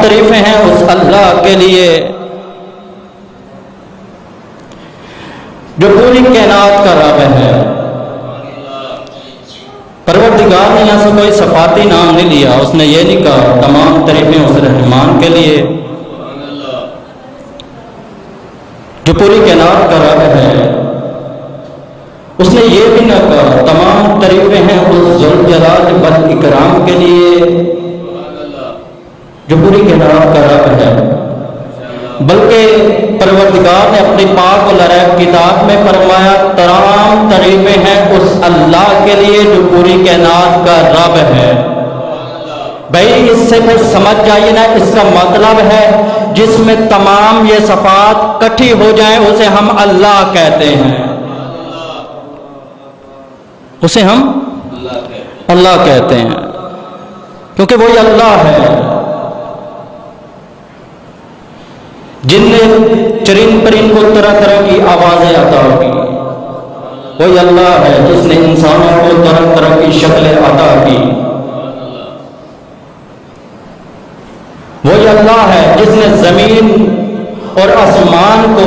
تعریفیں ہیں اس اللہ کے لیے جو پوری کائنات کا رب ہے۔ پروردگار نے یہاں سے کوئی صفاتی نام نہیں لیا، اس نے یہ نہیں کہا تمام تعریفیں اس رحمان کے لیے جو پوری کائنات کا رب ہے۔ اس نے یہ بھی نہ کہا تمام تعریفیں ہیں اس ذوالجلال والاکرام کے لیے جو پوری کائنات کا رب ہے، بلکہ پروردگار نے اپنی پاک و لرب کتاب میں فرمایا تمام تعریفیں ہیں اس اللہ کے لیے جو پوری کائنات کا رب ہے۔ بھائی اس سے پھر سمجھ جائیے نا، اس کا مطلب ہے جس میں تمام یہ صفات کٹھی ہو جائیں اسے ہم اللہ کہتے ہیں، اسے ہم اللہ کہتے ہیں کیونکہ وہی اللہ ہے جن نے چرند پرند کو طرح طرح کی آوازیں عطا کی، وہی اللہ ہے جس نے انسانوں کو طرح طرح کی شکلیں عطا کی، وہی اللہ ہے جس نے زمین اور آسمان کو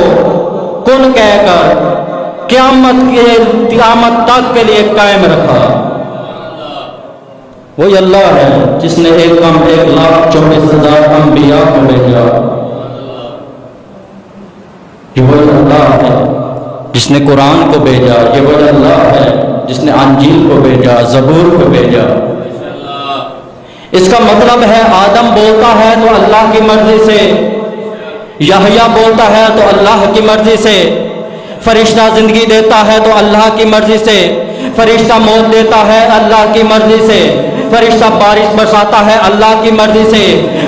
کن کہہ کر قیامت تک کے لیے قائم رکھا، وہی اللہ ہے جس نے 1,24,000 انبیاء کو بھیجا، یہ وہی اللہ ہے جس نے قرآن کو بھیجا، یہ وہی اللہ ہے جس نے انجیل کو بھیجا، زبور کو بھیجا۔ اس کا مطلب ہے آدم بولتا ہے تو اللہ کی مرضی سے، یحییٰ بولتا ہے تو اللہ کی مرضی سے، فرشتہ زندگی دیتا ہے تو اللہ کی مرضی سے، فرشتہ موت دیتا ہے اللہ کی مرضی سے، فرشتہ بارش برساتا ہے اللہ کی مرضی سے،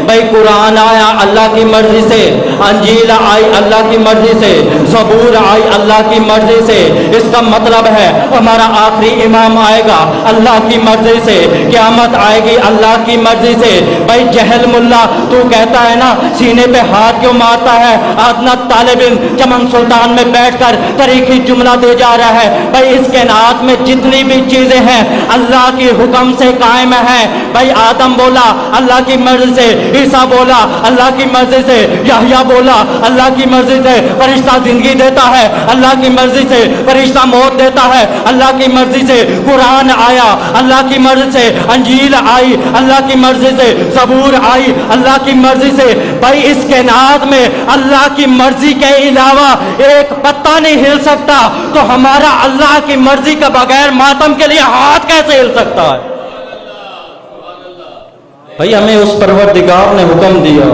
بھائی قرآن آیا اللہ کی مرضی سے، انجیل آئی اللہ کی مرضی سے، زبور آئی اللہ کی مرضی سے۔ اس کا مطلب ہے ہمارا آخری امام آئے گا اللہ کی مرضی سے، قیامت آئے گی اللہ کی مرضی سے۔ بھائی جہل ملا تو کہتا ہے نا سینے پہ ہاتھ کیوں مارتا ہے، ادنیٰ طالب علم چمن سلطان میں بیٹھ کر تاریخی جملہ دے جا رہا ہے۔ بھائی اس کائنات میں جتنی بھی چیزیں ہیں اللہ کے حکم سے قائم ہے۔ بھائی آدم بولا اللہ کی مرضی سے، عیسیٰ بولا اللہ کی مرضی سے، یحییٰ بولا اللہ کی مرضی سے، فرشتہ زندگی دیتا ہے اللہ کی مرضی سے، فرشتہ موت دیتا ہے اللہ کی مرضی سے، قرآن آیا اللہ کی مرضی سے، انجیل آئی اللہ کی مرضی سے، زبور آئی اللہ کی مرضی سے۔ بھائی اس کائنات میں اللہ کی مرضی کے علاوہ ایک پتا نہیں ہل سکتا، تو ہمارا اللہ کی مرضی کے بغیر ماتم کے لیے ہاتھ کیسے ہل سکتا ہے؟ بھائی ہمیں اس پروردگار نے حکم دیا،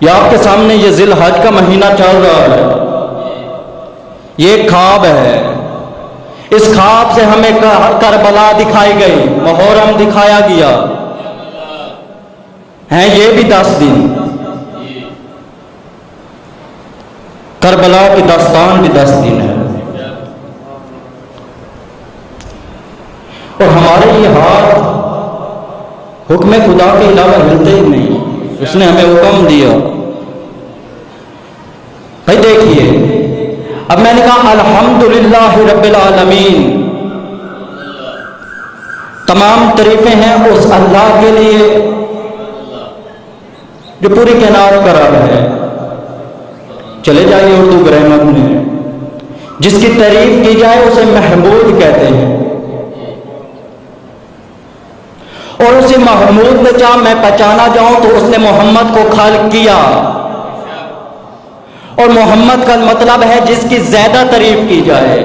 یہ آپ کے سامنے یہ ذی الحج کا مہینہ چل رہا ہے، یہ ایک خواب ہے، اس خواب سے ہمیں کربلا دکھائی گئی، محرم دکھایا گیا ہے، یہ بھی 10 دن، کربلا کی داستان بھی 10 دن ہے، اور ہمارے یہ ہاتھ حکم خدا کے علاوہ ہلتے ہی نہیں، اس نے ہمیں حکم دیا۔ بھائی دیکھیے اب میں نے کہا الحمدللہ رب العالمین، تمام تعریفیں ہیں اس اللہ کے لیے جو پوری کائنات کا رب ہے۔ چلے جائیے اردو گرامر میں، جس کی تعریف کی جائے اسے محمود کہتے ہیں، اور اسے محمود میں چاہ میں پہچانا جاؤں تو اس نے محمد کو خلق کیا، اور محمد کا مطلب ہے جس کی زیادہ تعریف کی جائے۔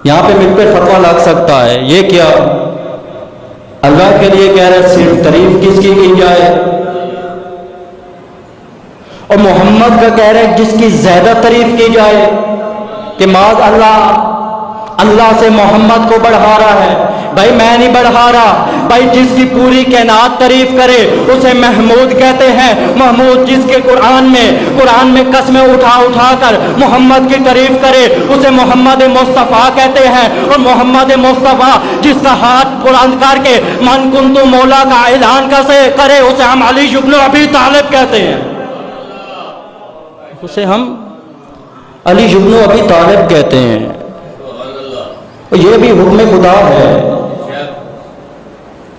یہاں پہ مل پہ فتویٰ لگ سکتا ہے، یہ کیا اللہ کے لیے کہہ رہے صرف تعریف کس کی جائے، اور محمد کا کہہ رہے جس کی زیادہ تعریف کی جائے، کہ معاذ اللہ سے محمد کو بڑھا رہا ہے۔ بھائی میں نہیں بڑھا رہا، بھائی جس کی پوری کائنات تعریف کرے اسے محمود کہتے ہیں۔ محمود جس کے قرآن میں قسمیں اٹھا کر محمد کی تعریف کرے اسے محمد مصطفیٰ کہتے ہیں، اور محمد مصطفیٰ جس کا ہاتھ قرآن کر کے من کنتو مولا کا اعلان کرے اسے ہم علی ابن ابی طالب کہتے ہیں، اسے ہم علی ابن ابی طالب کہتے ہیں۔ یہ بھی حکم خدا ہے،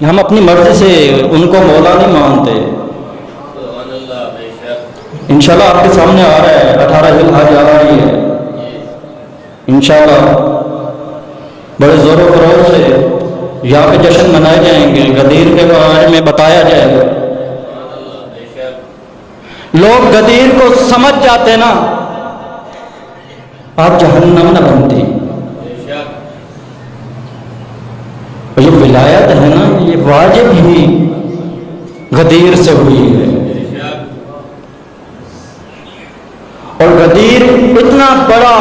ہم اپنی مرضی سے ان کو مولا نہیں مانتے. انشاءاللہ آپ کے سامنے آ رہا ہے 18 ذی الحج آ رہی ہے. انشاءاللہ بڑے زور و خروش سے یہاں پہ جشن منائے جائیں گے. غدیر کے بارے میں بتایا جائے گا. لوگ غدیر کو سمجھ جاتے نا آپ جہنم نہ بنتی. یہ ولایت ہے نا یہ واجب ہی غدیر سے ہوئی ہے. اور غدیر اتنا بڑا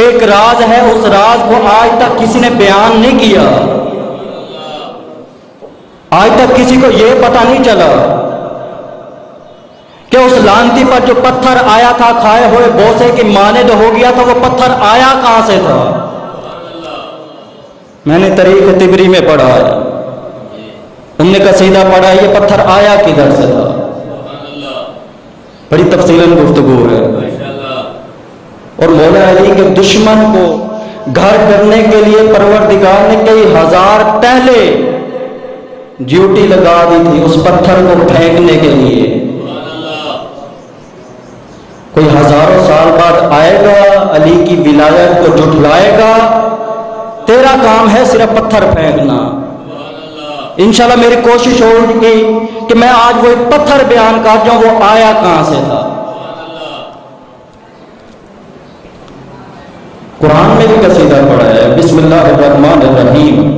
ایک راز ہے, اس راز کو آج تک کسی نے بیان نہیں کیا. آج تک کسی کو یہ پتہ نہیں چلا کہ اس لانتی پر جو پتھر آیا تھا کھائے ہوئے بوسے کی مانند ہو گیا تھا, وہ پتھر آیا کہاں سے تھا. میں نے تاریخ طبری میں پڑھا ہے, ہم نے قصیدہ پڑھا ہے, یہ پتھر آیا کدھر سے تھا. بڑی تفصیلاً گفتگو ہے. اور مولا علی کے دشمن کو گھر کرنے کے لیے پروردگار نے کئی ہزار پہلے ڈیوٹی لگا دی تھی اس پتھر کو پھینکنے کے لیے. کوئی ہزاروں سال بعد آئے گا, علی کی ولایت کو جھٹلائے گا, تیرا کام ہے صرف پتھر پھینکنا. انشاءاللہ میری کوشش ہوگی کہ میں آج وہ ایک پتھر بیان کر جاؤں وہ آیا کہاں سے تھا. قرآن میں بھی قصیدہ پڑھا ہے, بسم اللہ الرحمن الرحیم,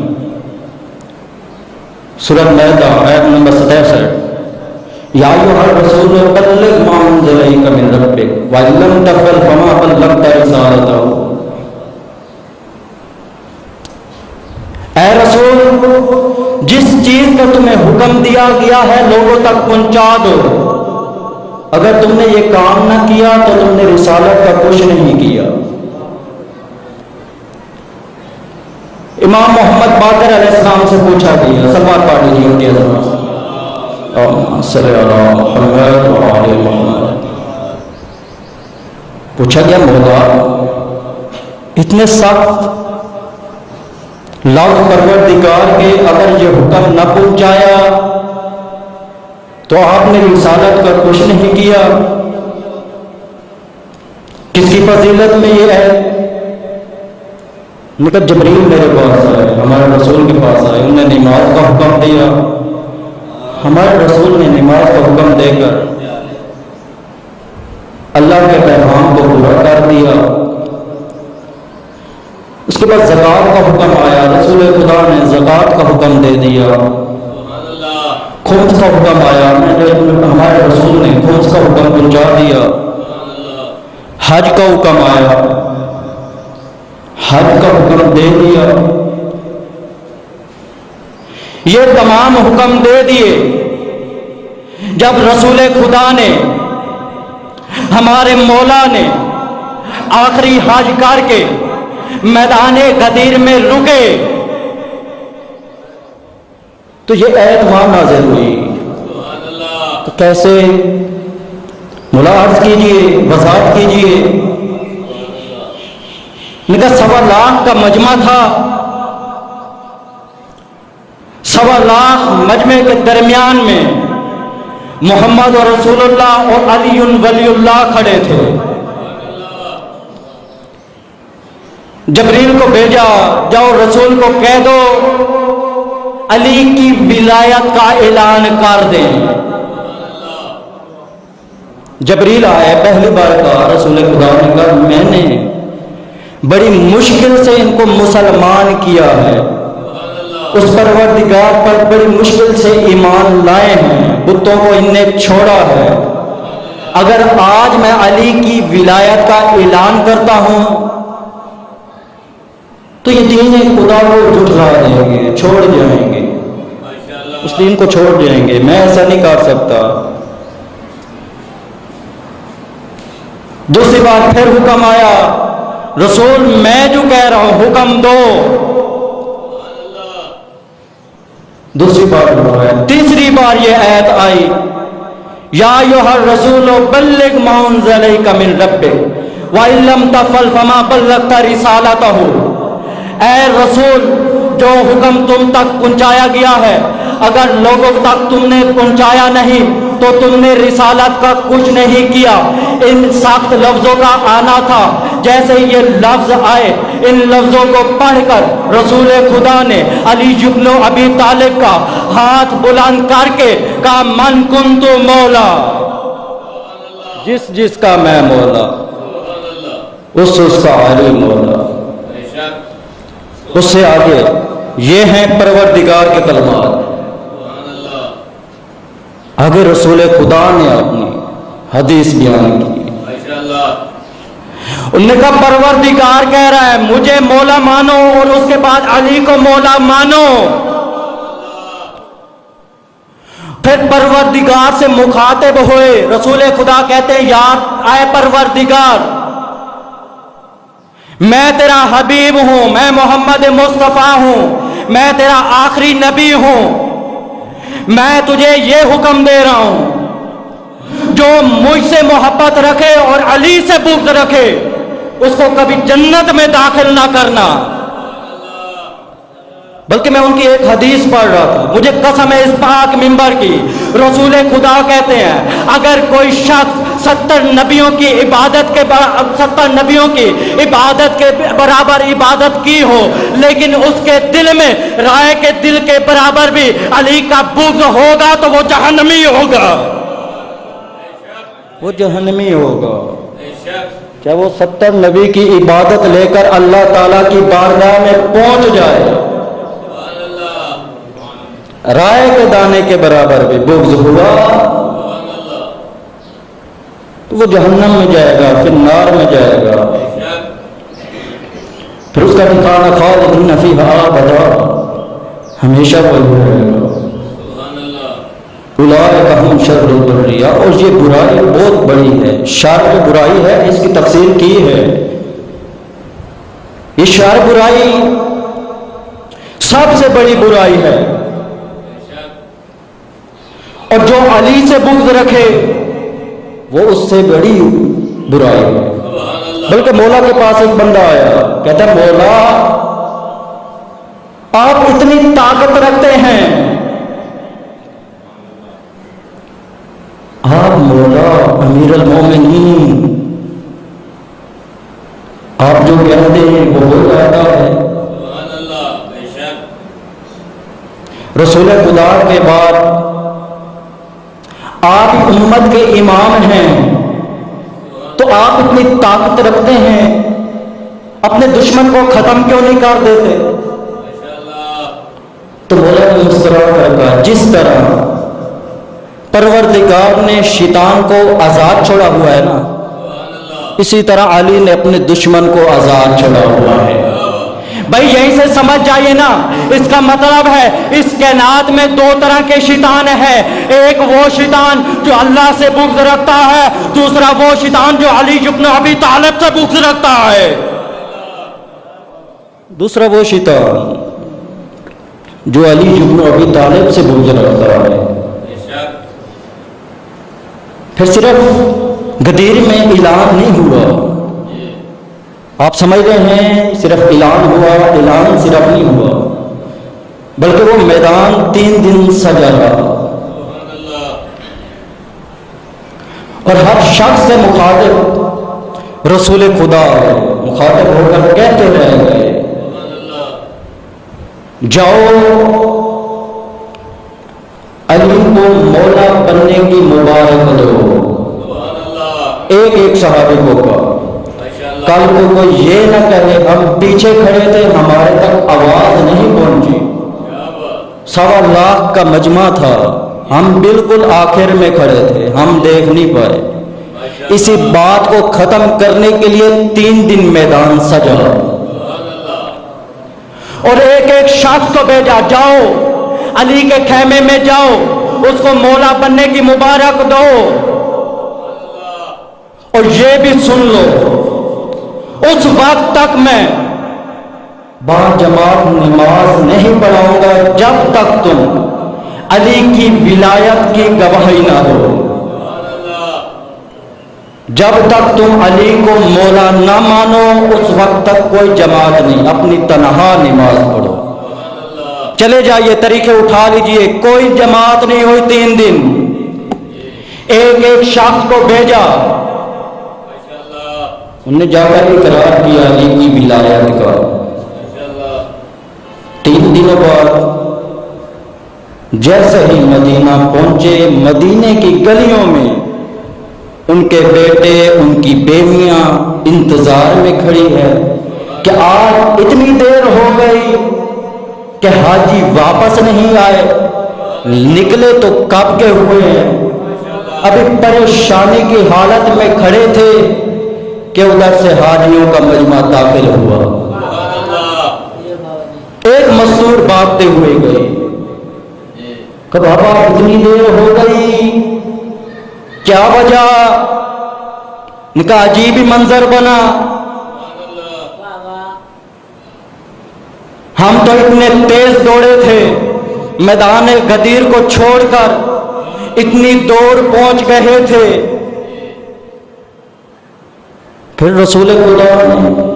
سورۃ مائدہ آیت نمبر 67. یا ایھا الرسول بلغ ما انزل الیک من ربک وان لم تفعل فما بلغت رسالتہ. اے رسول جس چیز کا تمہیں حکم دیا گیا ہے لوگوں تک پہنچا دو. اگر تم نے یہ کام نہ کیا تو تم نے رسالت کا کچھ نہیں کیا. امام محمد باقر علیہ السلام سے پوچھا گیا, سلوات پڑھ لیجیے ان کی عظمت سے, اللہم صلی علی محمد و آل محمد. پوچھا گیا مولا اتنے سخت لفظ پروردگار کے اگر یہ حکم نہ پہنچایا تو آپ نے رسالت کا کچھ نہیں کیا. کس کی فضیلت میں یہ ہے؟ مطلب جبریل میرے پاس آئے, ہمارے رسول کے پاس آئے, انہوں نے نماز کا حکم دیا. ہمارے رسول نے نماز کا حکم دے کر اللہ کے پیغام کو پورا کر دیا. اس کے بعد زکوٰۃ کا حکم آیا, رسول خدا نے زکوٰۃ کا حکم دے دیا. خمس کا حکم آیا, ہمارے رسول نے خمس کا حکم پہنچا دیا. حج کا حکم آیا, حج کا حکم دے دیا. یہ تمام حکم دے دیے. جب رسول خدا نے ہمارے مولا نے آخری حج کر کے میدان غدیر میں رکے تو یہ آیت وہاں نازل ہوئی. تو کیسے ملاحظ کیجئے, وضاحت کیجئے. ان کا 1.25 لاکھ کا مجمع تھا. 1.25 لاکھ مجمع کے درمیان میں محمد اور رسول اللہ اور علی ولی اللہ کھڑے تھے. جبریل کو بھیجا, جاؤ رسول کو کہہ دو علی کی ولایت کا اعلان کر دیں. جبریل آئے, پہلی بار کہا رسول خدا نے کہا میں نے بڑی مشکل سے ان کو مسلمان کیا ہے, اس پروردگار پر بڑی مشکل سے ایمان لائے ہیں, بتوں کو ان نے چھوڑا ہے. اگر آج میں علی کی ولایت کا اعلان کرتا ہوں تو یہ دین خدا کو جھٹلا دیں گے, چھوڑ جائیں گے, اس دین کو چھوڑ جائیں گے. میں ایسا نہیں کر سکتا. دوسری بار پھر حکم آیا, رسول میں جو کہہ رہا ہوں حکم دو. دوسری بار ہوا ہے. تیسری بار یہ آیت آئی, یا ایھا الرسول بلغ ما انزل الیک من ربک وان لم تفعل فما بلغت رسالتہ. اے رسول جو حکم تم تک پہنچایا گیا ہے اگر لوگوں تک تم نے پہنچایا نہیں تو تم نے رسالت کا کچھ نہیں کیا۔ ان سخت لفظوں کا آنا تھا۔ جیسے یہ لفظ آئے، ان لفظوں کو پڑھ کر رسول خدا نے علی بن ابی طالب کا ہاتھ بلند کر کے کہا من کنت مولا، جس کا میں مولا اس کا علی مولا۔ اس سے آگے یہ ہیں پروردگار کے کلمات۔ آگے رسول خدا نے اپنی حدیث بیان کی، انہوں نے کہا پروردگار کہہ رہا ہے مجھے مولا مانو اور اس کے بعد علی کو مولا مانو۔ پھر پروردگار سے مخاطب ہوئے، رسول خدا کہتے ہیں یا اے پروردگار میں تیرا حبیب ہوں، میں محمد مصطفیٰ ہوں، میں تیرا آخری نبی ہوں، میں تجھے یہ حکم دے رہا ہوں جو مجھ سے محبت رکھے اور علی سے بغض رکھے اس کو کبھی جنت میں داخل نہ کرنا۔ بلکہ میں ان کی ایک حدیث پڑھ رہا تھا، مجھے قسم ہے اس پاک منبر کی، رسول خدا کہتے ہیں اگر کوئی شخص 70 نبیوں کی عبادت کے برابر عبادت کی ہو لیکن اس کے دل میں رائے کے دل کے برابر بھی علی کا بغض ہوگا تو وہ جہنمی ہوگا، وہ جہنمی ہوگا۔ کیا وہ 70 نبی کی عبادت لے کر اللہ تعالیٰ کی بارگاہ میں پہنچ جائے، رائے کے دانے کے برابر بھی بغض ہوا تو وہ جہنم میں جائے گا، پھر نار میں جائے گا، پھر اس کا ٹھکانہ خالدین فیہا ابدا، ہمیشہ وہی رہے گا۔ اولئک ہم شر البریہ، اور یہ برائی بہت بڑی ہے، شر جو برائی ہے اس کی تفسیر کی ہے، یہ شر برائی سب سے بڑی برائی ہے، اور جو علی سے بغض رکھے وہ اس سے بڑی برائی ہے۔ بلکہ مولا کے پاس ایک بندہ آیا، کہتا ہے مولا آپ اتنی طاقت رکھتے ہیں، آپ مولا امیر المومنین، آپ جو کہتے ہیں وہ ہو جاتا ہے۔ رسول خدا کے بعد آپ امت کے امام ہیں تو آپ اتنی طاقت رکھتے ہیں، اپنے دشمن کو ختم کیوں نہیں کر دیتے؟ تو مولا نے مسکرا کر کہا جس طرح پروردگار نے شیطان کو آزاد چھوڑا ہوا ہے نا، اسی طرح علی نے اپنے دشمن کو آزاد چھوڑا ہوا ہے۔ بھائی یہیں سے سمجھ جائیے نا، اس کا مطلب ہے اس کائنات میں دو طرح کے شیطان ہیں، ایک وہ شیطان جو اللہ سے بغض رکھتا ہے، دوسرا وہ شیطان جو علی بن ابی طالب سے بغض رکھتا ہے۔ دوسرا وہ شیطان جو علی بن ابی طالب سے بغض رکھتا ہے۔ پھر صرف غدیر میں اعلان نہیں ہوا، آپ سمجھ رہے ہیں صرف اعلان ہوا، اعلان صرف نہیں ہوا بلکہ وہ میدان 3 دن سجا رہا، اور ہر شخص سے مخاطب رسول خدا مخاطب ہو کر کہتے رہے گئے جاؤ علی کو مولا بننے کی مبارک دو۔ ایک صحابی کو کہا، کل کو کوئی یہ نہ کہے ہم پیچھے کھڑے تھے ہمارے تک آواز نہیں پہنچی، 1.25 لاکھ کا مجمع تھا، ہم بالکل آخر میں کھڑے تھے، ہم دیکھ نہیں پائے۔ اسی بات کو ختم کرنے کے لیے 3 دن میدان سجا اور ایک شخص کو بھیجا، جاؤ علی کے خیمے میں جاؤ، اس کو مولا بننے کی مبارک دو، اور یہ بھی سن لو اس وقت تک میں با جماعت نماز نہیں پڑھاؤں گا جب تک تم علی کی ولایت کی گواہی نہ دو، جب تک تم علی کو مولا نہ مانو اس وقت تک کوئی جماعت نہیں، اپنی تنہا نماز پڑھو۔ چلے جائیے طریقے اٹھا لیجئے. کوئی جماعت نہیں ہوئی 3 دن. ایک ایک شخص کو بھیجا, انہوں نے جا کر اقرار کیا علی کی ولایت کا. 3 دنوں بعد جیسے ہی مدینہ پہنچے, مدینے کی گلیوں میں ان کے بیٹے, ان کی بیویاں انتظار میں کھڑی ہے کہ آج اتنی دیر ہو گئی کہ حاجی واپس نہیں آئے, نکلے تو کب کے ہوئے ہیں. ابھی پریشانی کی حالت میں کھڑے تھے کہ ادھر سے حاجیوں کا مجمع داخل ہوا. ایک مستور بھاگتے ہوئے گئے کہ بابا اتنی دیر ہو گئی, کیا وجہ؟ ان کا عجیب ہی منظر بنا. ہم تو اتنے تیز دوڑے تھے, میدان غدیر کو چھوڑ کر اتنی دور پہنچ گئے تھے. پھر رسول خدا نے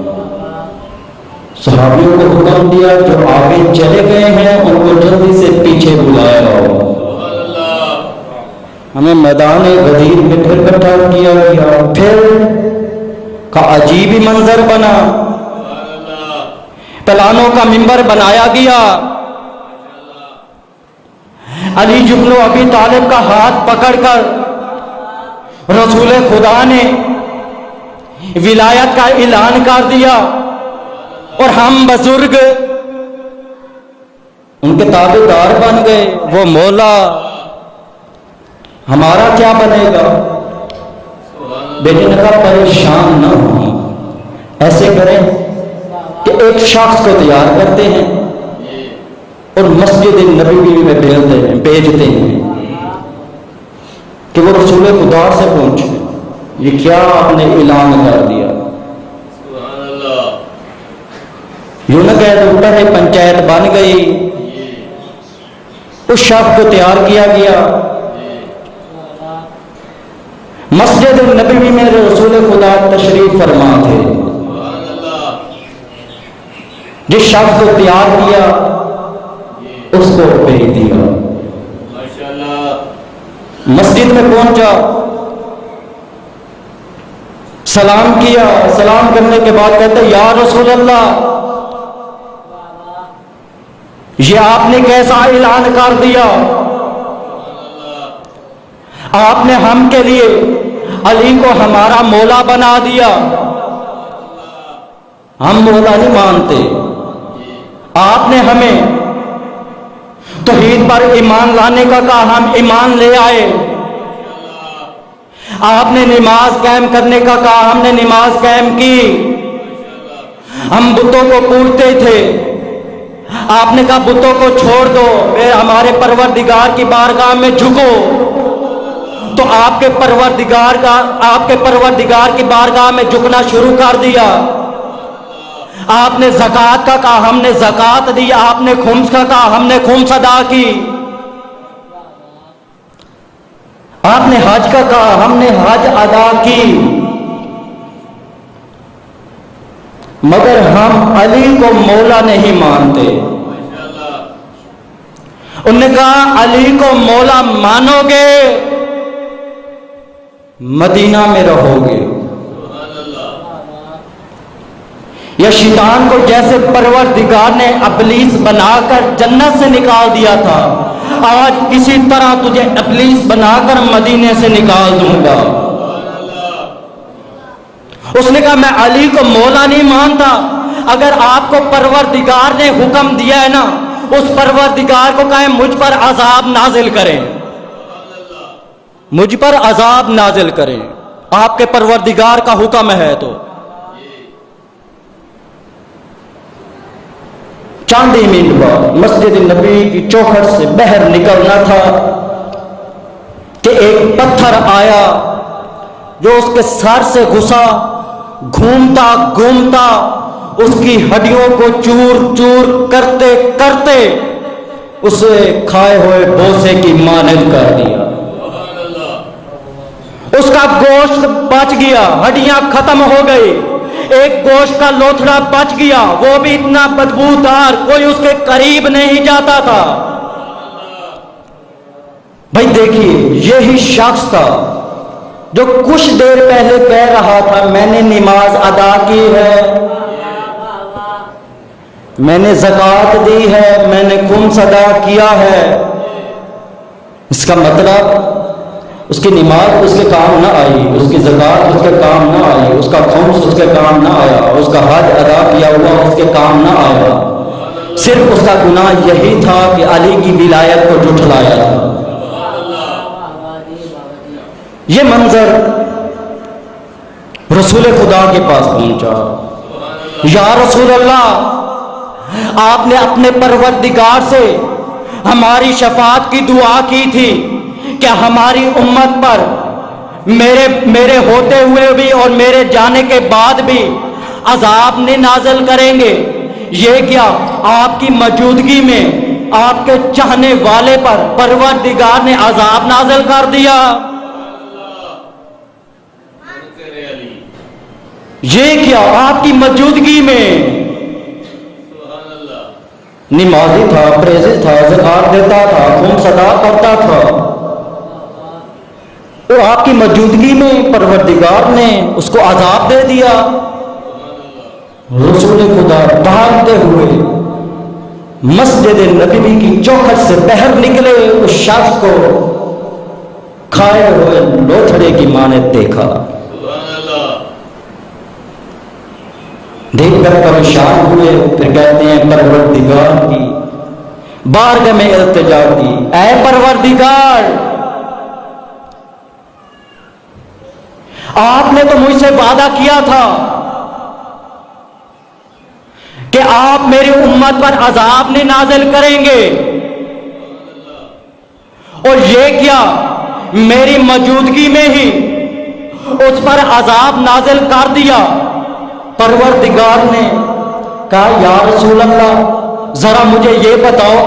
صحابیوں کو حکم دیا جو آگے چلے گئے ہیں ان کو جلدی سے پیچھے بلایا ہو. ہمیں میدان غدیر میں پھر اکٹھا کیا گیا. پھر کا عجیب ہی منظر بنا. پلانوں کا منبر بنایا گیا. علی بن ابی طالب کا ہاتھ پکڑ کر رسول خدا نے ولایت کا اعلان کر دیا, اور ہم بزرگ ان کے تابع دار بن گئے. وہ مولا ہمارا کیا بنے گا؟ بیٹے نے کہا پریشان نہ ہو, ایسے کریں کہ ایک شخص کو تیار کرتے ہیں اور مسجد نبوی میں بھیجتے ہیں کہ وہ رسول خدا سے پوچھے یہ کیا آپ نے اعلان کر دیا. یوں نہ کہہ دو پہلے پنچایت بن گئی. اس شخص کو تیار کیا گیا. مسجد نبوی میں رسول خدا تشریف فرما تھے. جس شخص کو تیار کیا اس کو بھیج دیا. مسجد میں پہنچا, سلام کیا. سلام کرنے کے بعد کہتے یا رسول اللہ, یہ آپ نے کیسا اعلان کر دیا؟ آپ نے ہم کے لیے علی کو ہمارا مولا بنا دیا. ہم مولا نہیں مانتے. آپ نے ہمیں توحید پر ایمان لانے کا کہا, ہم ایمان لے آئے. آپ نے نماز قائم کرنے کا کہا, ہم نے نماز قائم کی. ہم بتوں کو پوجتے تھے, آپ نے کہا بتوں کو چھوڑ دو, ہمارے پروردگار کی بارگاہ میں جھکو. تو آپ کے پروردگار کی بارگاہ میں جھکنا شروع کر دیا. آپ نے زکوٰۃ کا کہا, ہم نے زکوٰۃ دی. آپ نے خمس کا کہا, ہم نے خمس ادا کی. آپ نے حج کا کہا, ہم نے حج ادا کی. مگر ہم علی کو مولا نہیں مانتے. انہوں نے کہا علی کو مولا مانو گے مدینہ میں رہو گے, یا شیطان کو جیسے پروردگار نے ابلیس بنا کر جنت سے نکال دیا تھا, آج اسی طرح تجھے ابلیس بنا کر مدینے سے نکال دوں گا. اس نے کہا میں علی کو مولا نہیں مانتا. اگر آپ کو پروردگار نے حکم دیا ہے نا, اس پروردگار کو کہیں مجھ پر عذاب نازل کریں, مجھ پر عذاب نازل کریں. آپ کے پروردگار کا حکم ہے. تو چاندی منٹ بعد مسجد نبی کی چوکھٹ سے باہر نکلنا تھا کہ ایک پتھر آیا جو اس کے سر سے گھسا, گھومتا گھومتا اس کی ہڈیوں کو چور چور کرتے کرتے اسے کھائے ہوئے بوسے کی مانند کر دیا. اس کا گوشت بچ گیا, ہڈیاں ختم ہو گئی, ایک گوشت کا لوتھڑا بچ گیا، وہ بھی اتنا بدبودار، کوئی اس کے قریب نہیں جاتا تھا۔ بھائی دیکھیے، یہی شخص تھا جو کچھ دیر پہلے کہہ رہا تھا میں نے نماز ادا کی ہے، میں نے زکوٰۃ دی ہے، میں نے خمس ادا کیا ہے۔ اس کا مطلب اس کی نماز اس کے کام نہ آئی، اس کی زکوٰۃ اس کے کام نہ آئی، اس کا خمس اس کے کام نہ آیا، اس کا حج ادا کیا ہوا اس کے کام نہ آیا۔ صرف اس کا گناہ یہی تھا کہ علی کی ولایت کو جھٹلایا تھا۔ یہ منظر رسول خدا کے پاس پہنچا۔ یا رسول اللہ، آپ نے اپنے پروردگار سے ہماری شفاعت کی دعا کی تھی کہ ہماری امت پر میرے ہوتے ہوئے بھی اور میرے جانے کے بعد بھی عذاب نہیں نازل کریں گے۔ یہ کیا آپ کی موجودگی میں آپ کے چاہنے والے پر پروردگار نے عذاب نازل کر دیا؟ یہ کیا آپ کی موجودگی میں؟ نمازی تھا، پریزی تھا، زکوٰۃ دیتا تھا، خمس ادا کرتا تھا، اور آپ کی موجودگی میں پروردگار نے اس کو عذاب دے دیا۔ رسول خدا بھاگتے ہوئے مسجد نبوی کی چوکھٹ سے باہر نکلے، اس شخص کو کھائے ہوئے لوتھڑے کی مانند دیکھا، دیکھ کر پریشان ہوئے۔ پھر کہتے ہیں پروردگار کی بارگاہ میں التجا کی، اے پروردگار، آپ نے تو مجھ سے وعدہ کیا تھا کہ آپ میری امت پر عذاب نہیں نازل کریں گے، اور یہ کیا میری موجودگی میں ہی اس پر عذاب نازل کر دیا۔ پروردگار نے کہا یا رسول اللہ، ذرا مجھے یہ بتاؤ،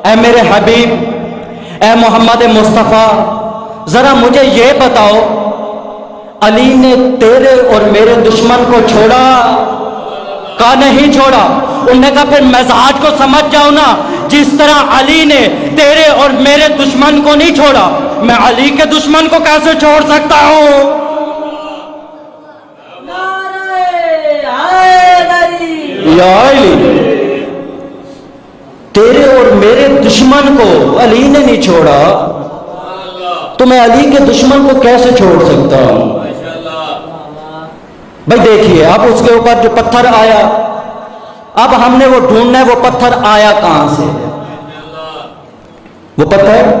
اے میرے حبیب، اے محمد مصطفیٰ، ذرا مجھے یہ بتاؤ، علی نے تیرے اور میرے دشمن کو چھوڑا؟ کہا نہیں چھوڑا۔ انہوں نے کہا پھر مزاج کو سمجھ جاؤ نا، جس طرح علی نے تیرے اور میرے دشمن کو نہیں چھوڑا، میں علی کے دشمن کو کیسے چھوڑ سکتا ہوں؟ یا علی، تیرے اور میرے دشمن کو علی نے نہیں چھوڑا، تو میں علی کے دشمن کو کیسے چھوڑ سکتا ہوں؟ بھائی دیکھیے، اب اس کے اوپر جو پتھر آیا، اب ہم نے وہ ڈھونڈنا ہے وہ پتھر آیا کہاں سے، وہ پتھر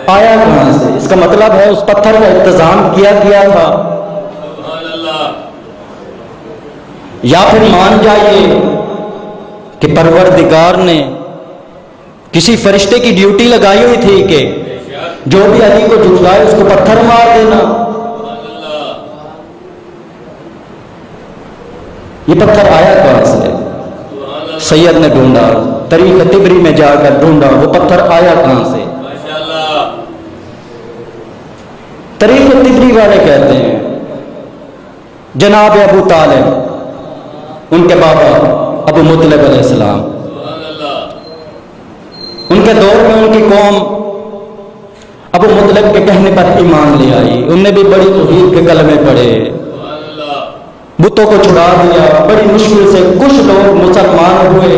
آیا کہاں سے۔ اس کا مطلب ہے اس پتھر کا انتظام کیا گیا تھا، یا پھر مان جائیے کہ پروردگار نے کسی فرشتے کی ڈیوٹی لگائی ہوئی تھی کہ جو بھی علی کو جھٹلائے اس کو پتھر مار دینا۔ یہ پتھر آیا کہاں سے؟ سید نے ڈھونڈا، تاریخ طبری میں جا کر ڈھونڈا، وہ پتھر آیا کہاں سے؟ تاریخ طبری والے کہتے ہیں جناب ابو طالب، ان کے بابا ابو مطلب علیہ السلام، ان کے دور میں ان کی قوم ابو مطلب کے کہنے پر ایمان لے آئی، انہوں نے بھی بڑی توحید کے کلمے پڑھے، بتوں کو چھڑا دیا، بڑی مشکل سے کچھ لوگ مسلمان ہوئے،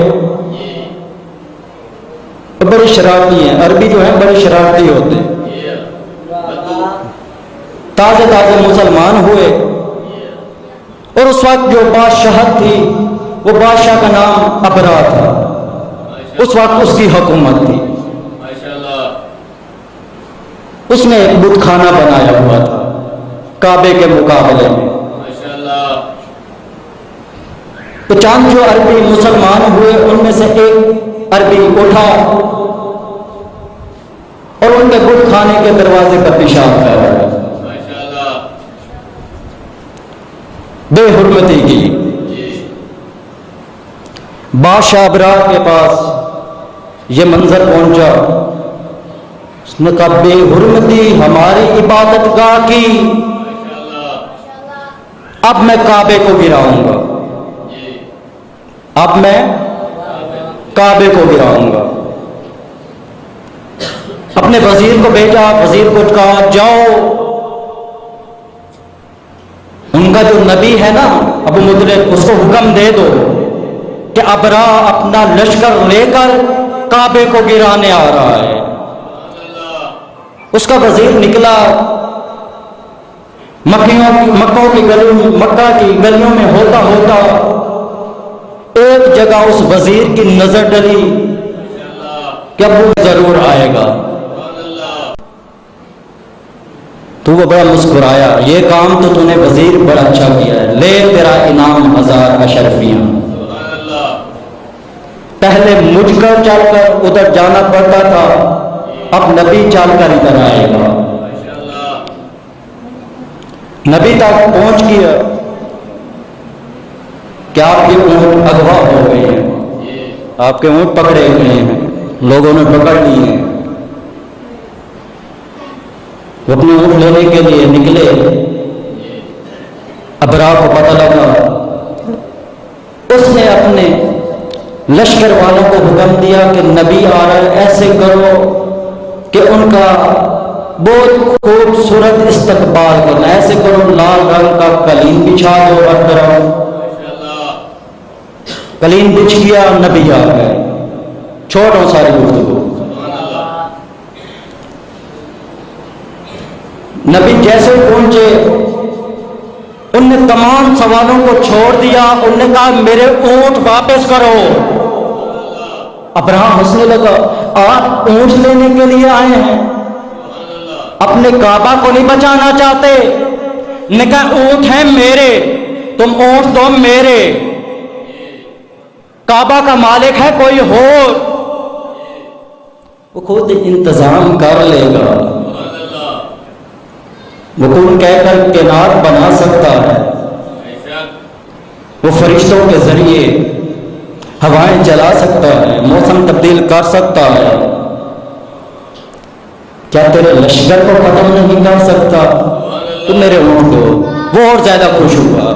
بڑے شرارتی ہیں، عربی جو ہیں بڑے شرارتی ہوتے ہیں، تازے تازے مسلمان ہوئے، اور اس وقت جو بادشاہت تھی وہ بادشاہ کا نام ابرا تھا، اس وقت اس کی حکومت تھی، اس نے ایک بت خانہ بنایا ہوا تھا کعبے کے مقابلے میں۔ تو چند جو عربی مسلمان ہوئے ان میں سے ایک عربی اٹھا اور ان کے بت خانے کے دروازے پر پیشاب کر رہا ہے، بے حرمتی کی۔ بادشاہ ابرار کے پاس یہ منظر پہنچا، اس نے کہا بے حرمتی ہماری عبادت گاہ کی، اب میں کعبے کو گراؤں گا، اب میں کعبے کو گراؤں گا۔ اپنے وزیر کو بھیجا، وزیر کو کہا جاؤ، ان کا جو نبی ہے نا ابو مطلب، اس کو حکم دے دو کہ ابرا اپنا لشکر لے کر کعبے کو گرانے آ رہا ہے۔ اس کا وزیر نکلا، مکہ کی گلیوں میں ہوتا ہوتا ایک جگہ اس وزیر کی نظر ڈلی کہ اب وہ ضرور آئے گا۔ تو وہ بڑا مسکرایا، یہ کام تو نے وزیر بڑا اچھا کیا ہے، لے تیرا انعام 1000 اشرفیاں۔ پہلے مجھ کر چل کر ادھر جانا پڑتا تھا، اب نبی چل کر ادھر آئے گا۔ نبی تک پہنچ گیا کہ آپ کے اونٹ اغوا ہو گئے ہیں، آپ کے اونٹ پکڑے ہوئے ہیں، لوگوں نے پکڑ لیے ہیں۔ وہ اپنے اونٹ لینے کے لیے نکلے، ابرا کو پتہ لگا، اس نے اپنے لشکر والوں کو حکم دیا کہ نبی آ رہا ہے، ایسے کرو کہ ان کا بہت خوبصورت استقبال کرنا، ایسے کرو لال رنگ کا قلین بچھا دو، ہر طرف قلین بچھ گیا، نبی آ گئے۔ چھوڑو ساری گفتگو، نبی جیسے پہنچے ان نے تمام سوالوں کو چھوڑ دیا، ان نے کہا میرے اونٹ واپس کرو۔ ابراہیم ہنسنے لگا، آپ اونٹ لینے کے لیے آئے ہیں، اپنے کعبہ کو نہیں بچانا چاہتے؟ نے کہا اونٹ ہیں میرے، تم اونٹ تو میرے، کعبہ کا مالک ہے کوئی اور، وہ خود انتظام کر لے گا، وہ کون کہہ کر کائنات بنا سکتا ہے، وہ فرشتوں کے ذریعے ہوائیں چلا سکتا ہے، موسم تبدیل کر سکتا ہے، کیا تیرے لشکر کو ختم نہیں کر سکتا؟ تو میرے اونٹ دو۔ وہ اور زیادہ خوش ہوا،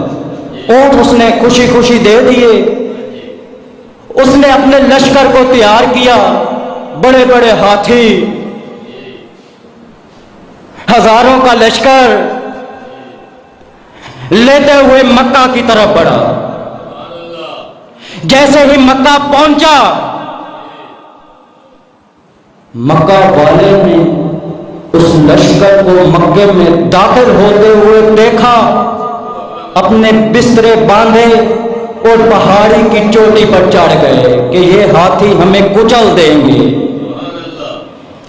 اونٹ اس نے خوشی خوشی دے دیے۔ اس نے اپنے لشکر کو تیار کیا، بڑے بڑے ہاتھی، ہزاروں کا لشکر لیتے ہوئے مکہ کی طرف بڑھا۔ جیسے ہی مکہ پہنچا، مکہ والے نے اس لشکر کو مکے میں داخل ہوتے ہوئے دیکھا، اپنے بسترے باندھے اور پہاڑی کی چوٹی پر چڑھ گئے کہ یہ ہاتھی ہمیں کچل دیں گے۔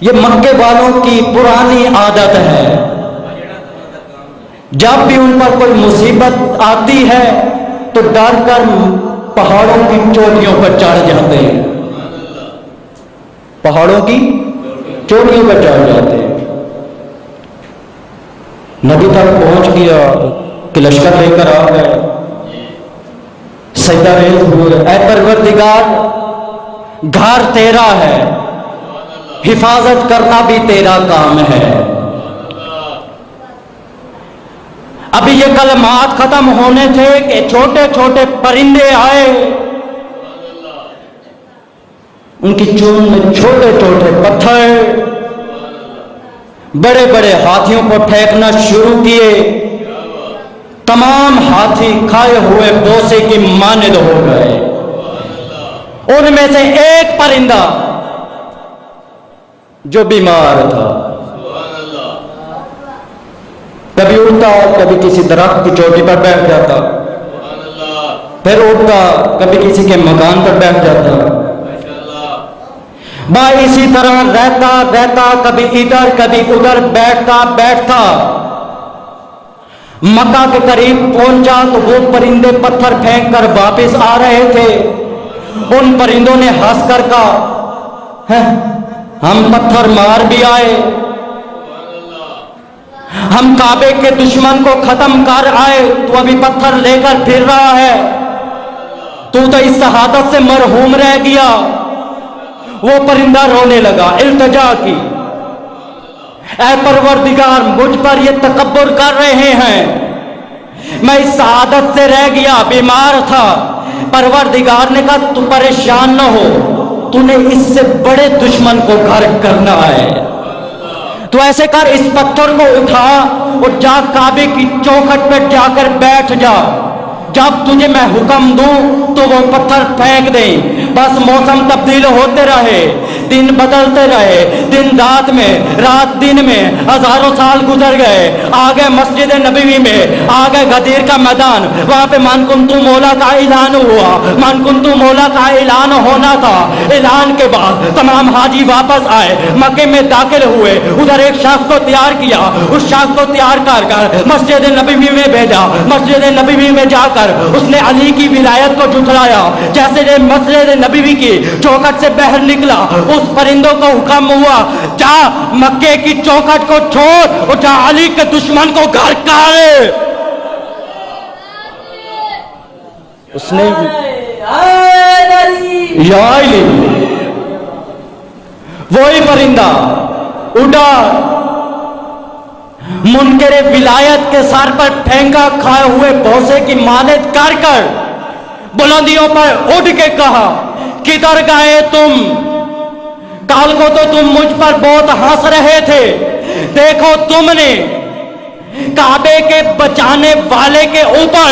یہ مکے والوں کی پرانی عادت ہے، جب بھی ان پر کوئی مصیبت آتی ہے تو ڈر کر پہاڑوں کی چوٹیوں پر چڑھ جاتے ہیں، پہاڑوں کی چوٹیوں پر چڑھ جاتے ہیں۔ نبی تک پہنچ گیا کہ لشکر لے کر آ گئے، سجدہ ریز ہوئے، اے پروردگار گھر تیرا ہے، حفاظت کرنا بھی تیرا کام ہے۔ ابھی یہ کلمات ختم ہونے تھے کہ چھوٹے چھوٹے پرندے آئے، ان کی چون میں چھوٹے چھوٹے پتھر بڑے بڑے ہاتھیوں کو پھینکنا شروع کیے، تمام ہاتھی کھائے ہوئے بوسے کی مانند ہو گئے۔ ان میں سے ایک پرندہ جو بیمار تھا، کبھی اڑتا کبھی کسی درخت کی چوٹی پر بیٹھ جاتا، پھر اڑتا کبھی کسی کے مکان پر بیٹھ جاتا، اسی طرح رہتا رہتا کبھی ادھر کبھی ادھر بیٹھتا۔ مکہ کے قریب پہنچا تو وہ پرندے پتھر پھینک کر واپس آ رہے تھے۔ ان پرندوں نے ہنس کر کہا ہم پتھر مار بھی آئے، ہم کعبے کے دشمن کو ختم کر آئے، تو ابھی پتھر لے کر پھر رہا ہے، تو اس شہادت سے مرحوم رہ گیا۔ وہ پرندہ رونے لگا، التجا کی، اے پروردگار مجھ پر یہ تکبر کر رہے ہیں، میں اس سعادت سے رہ گیا، بیمار تھا۔ پروردگار نے کہا تو پریشان نہ ہو، تو نے اس سے بڑے دشمن کو غرق کرنا ہے، تو ایسے کر اس پتھر کو اٹھا اور جا کعبے کی چوکھٹ پہ جا کر بیٹھ جا، جب تجھے میں حکم دوں تو وہ پتھر پھینک دیں۔ بس موسم تبدیل ہوتے رہے، دن بدلتے رہے، دن رات میں، رات دن میں، ہزاروں سال گزر گئے، آگے مسجد نبوی میں، آگے غدیر کا میدان، وہاں پہ من کنتو مولا کا اعلان ہوا، من کنتو مولا کا اعلان ہونا تھا۔ اعلان کے بعد تمام حاجی واپس آئے، مکے میں داخل ہوئے، ادھر ایک شخص کو تیار کیا، اس شخص کو تیار کر مسجد نبوی میں بھیجا۔ مسجد نبوی میں جا کر اس نے علی کی ولایت کو جھٹلایا۔ جیسے یہ مسجد نبوی کی چوکھٹ سے باہر نکلا، اس پرندوں کو حکم ہوا جا مکے کی چوکھٹ کو چھوڑ اور جا علی کے دشمن کو غرق کر۔ اس نے یا علی، وہی پرندہ اڑا، منکر ولایت کے سر پر پھینکا کھائے ہوئے بھوسے کی مالت کر کر بلندیوں پر اٹھ کے کہا کدھر گئے تم؟ کل کو تو تم مجھ پر بہت ہنس رہے تھے، دیکھو تم نے کعبے کے بچانے والے کے اوپر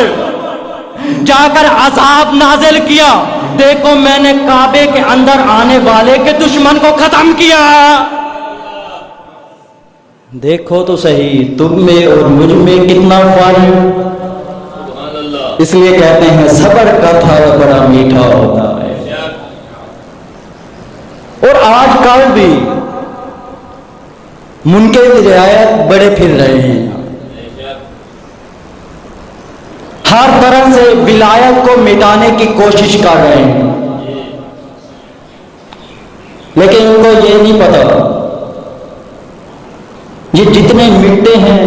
جا کر عذاب نازل کیا، دیکھو میں نے کعبے کے اندر آنے والے کے دشمن کو ختم کیا۔ دیکھو تو صحیح تم میں اور مجھ میں کتنا فرق۔ اس لیے کہتے ہیں صبر کا تھا بڑا میٹھا ہوتا ہے۔ اور آج کل بھی منکر رعایت بڑے پھر رہے ہیں، ہر طرح سے ولایت کو مٹانے کی کوشش کر رہے ہیں، لیکن ان کو یہ نہیں پتا یہ جتنے مٹتے ہیں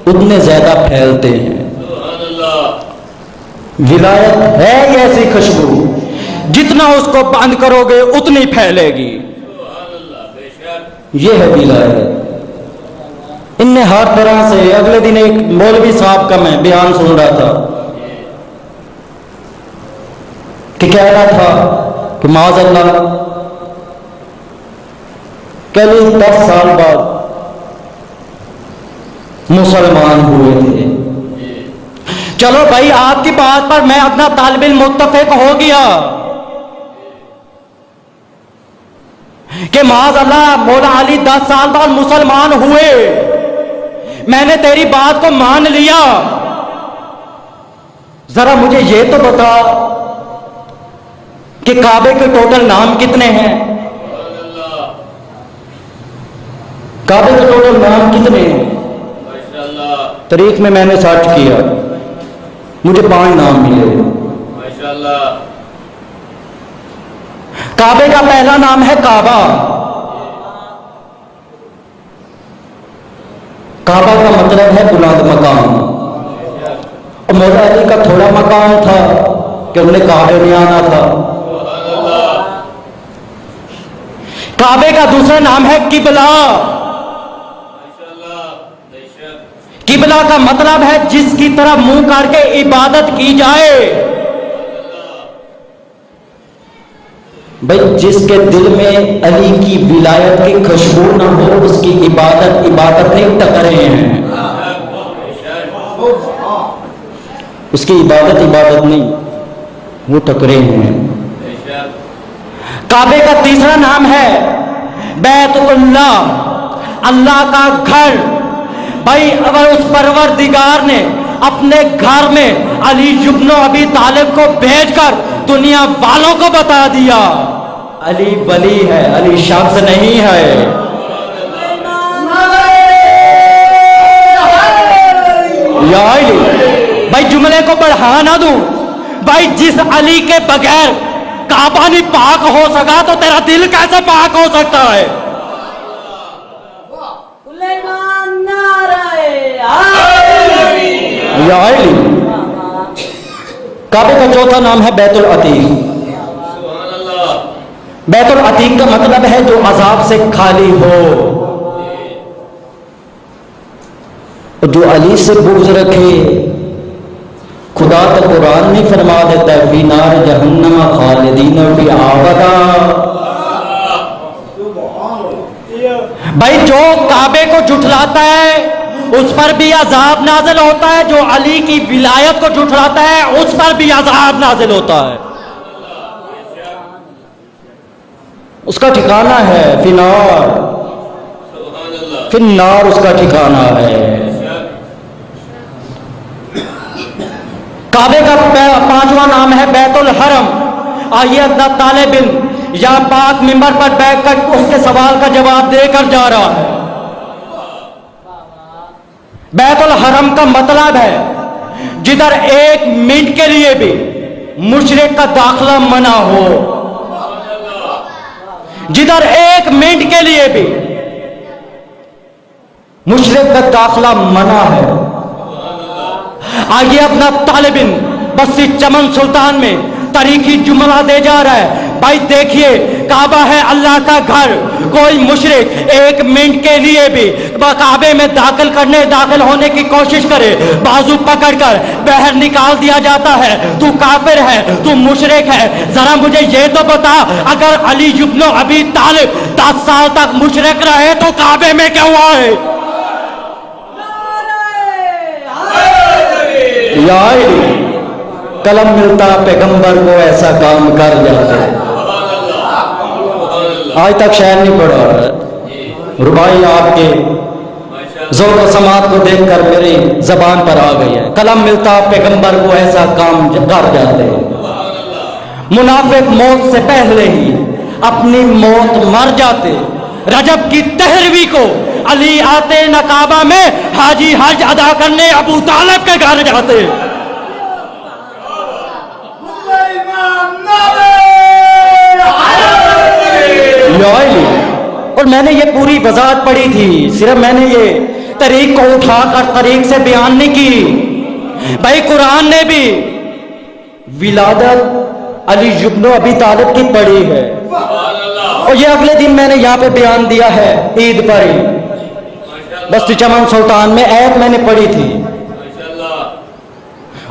اتنے زیادہ پھیلتے ہیں۔ ولایت ہے ایسی خوشبو، جتنا اس کو بند کرو گے اتنی پھیلے گی، یہ ہے ولایت۔ ان نے ہر طرح سے، اگلے دن ایک مولوی صاحب کا میں بیان سن رہا تھا کہ کہہ رہا تھا کہ معاذ اللہ کل 10 سال بعد مسلمان ہوئے تھے۔ چلو بھائی آپ کی بات پر میں اپنا طالب علم متفق ہو گیا کہ معاذ اللہ مولا علی 10 سال بعد مسلمان ہوئے، میں نے تیری بات کو مان لیا، ذرا مجھے یہ تو بتا کہ کعبے کے ٹوٹل نام کتنے ہیں؟ کعبے کے ٹوٹل نام کتنے ہیں؟ تاریخ میں نے سرچ کیا، مجھے 5 نام ملے۔ کعبے کا پہلا نام ہے کعبہ۔ کعبہ کا مطلب ہے بلند مقام، اور مولا علی کا تھوڑا مقام تھا کہ انہیں کعبے میں آنا تھا۔ کعبے کا دوسرا نام ہے قبلہ۔ قبلہ کا مطلب ہے جس کی طرف منہ کر کے عبادت کی جائے۔ بھئی جس کے دل میں علی کی ولایت کی خوشبو نہ ہو اس کی عبادت نہیں، ٹکرے ہیں، اس کی عبادت نہیں، وہ ٹکرے ہیں۔ کعبے کا تیسرا نام ہے بیت اللہ، اللہ کا گھر۔ بھائی اگر اس پروردگار نے اپنے گھر میں علی ابن ابی طالب کو بھیج کر دنیا والوں کو بتا دیا علی ولی ہے، علی شخص نہیں ہے، یا علی، بھائی جملے کو بڑھا نہ دوں، بھائی جس علی کے بغیر کعبہ نہیں پاک ہو سکا تو تیرا دل کیسے پاک ہو سکتا ہے؟ یا علی۔ کعبے کا چوتھا نام ہے بیت العتیق۔ بیت العتیق کا مطلب ہے جو عذاب سے خالی ہو، اور جو علی سے بغض رکھے خدا تو قرآن میں فرما دیتا ہے فی نار جہنم خالدین فی ابدا. بھائی جو کعبے کو جھٹلاتا ہے اس پر بھی عذاب نازل ہوتا ہے، جو علی کی ولایت کو جھٹلاتا ہے اس پر بھی عذاب نازل ہوتا ہے. اس کا ٹھکانہ ہے فی نار، فی النار اس کا ٹھکانہ ہے. کعبے کا پانچواں نام ہے بیت الحرم. آئیے حضرت طالب علم یا پاک منبر پر بیٹھ کر اس کے سوال کا جواب دے کر جا رہا ہے. بیت الحرم کا مطلب ہے جدھر ایک منٹ کے لیے بھی مشرک کا داخلہ منع ہو، جدھر ایک منٹ کے لیے بھی مشرک کا داخلہ منع ہے. آئیے اپنا طالب علم بستی چمن سلطان میں تاریخی جملہ دے جا رہا ہے. بھائی دیکھیے کعبہ ہے اللہ کا گھر، کوئی مشرک ایک منٹ کے لیے بھی کعبے میں داخل ہونے کی کوشش کرے بازو پکڑ کر باہر نکال دیا جاتا ہے. تو کافر ہے، تو مشرک ہے. ذرا مجھے یہ تو بتا، اگر علی ابن ابی طالب 10 سال تک مشرک رہے تو کعبے میں کیوں آئے؟ یا قلم ملتا پیغمبر کو ایسا کام کر جاتے. آج تک شعر نہیں پڑھا. ربائی آپ کے ذوق و سماعت کو دیکھ کر میری زبان پر آ گئی ہے. قلم ملتا پیغمبر کو ایسا کام کر جاتے. منافق موت سے پہلے ہی اپنی موت مر جاتے. رجب کی 13ویں کو علی آتے نہ کعبہ میں، حاجی حج ادا کرنے ابو طالب کے گھر جاتے. اور میں نے یہ پوری وضاحت پڑھی تھی، صرف میں نے یہ طریق کو اٹھا کر طریق سے بیان نہیں کی. بھائی قرآن نے بھی ولادت علی ابن ابی طالب کی پڑھی ہے، اور یہ اگلے دن میں نے یہاں پہ بیان دیا ہے عید پر ہی بستی چمن سلطان میں ایت میں نے پڑھی تھی.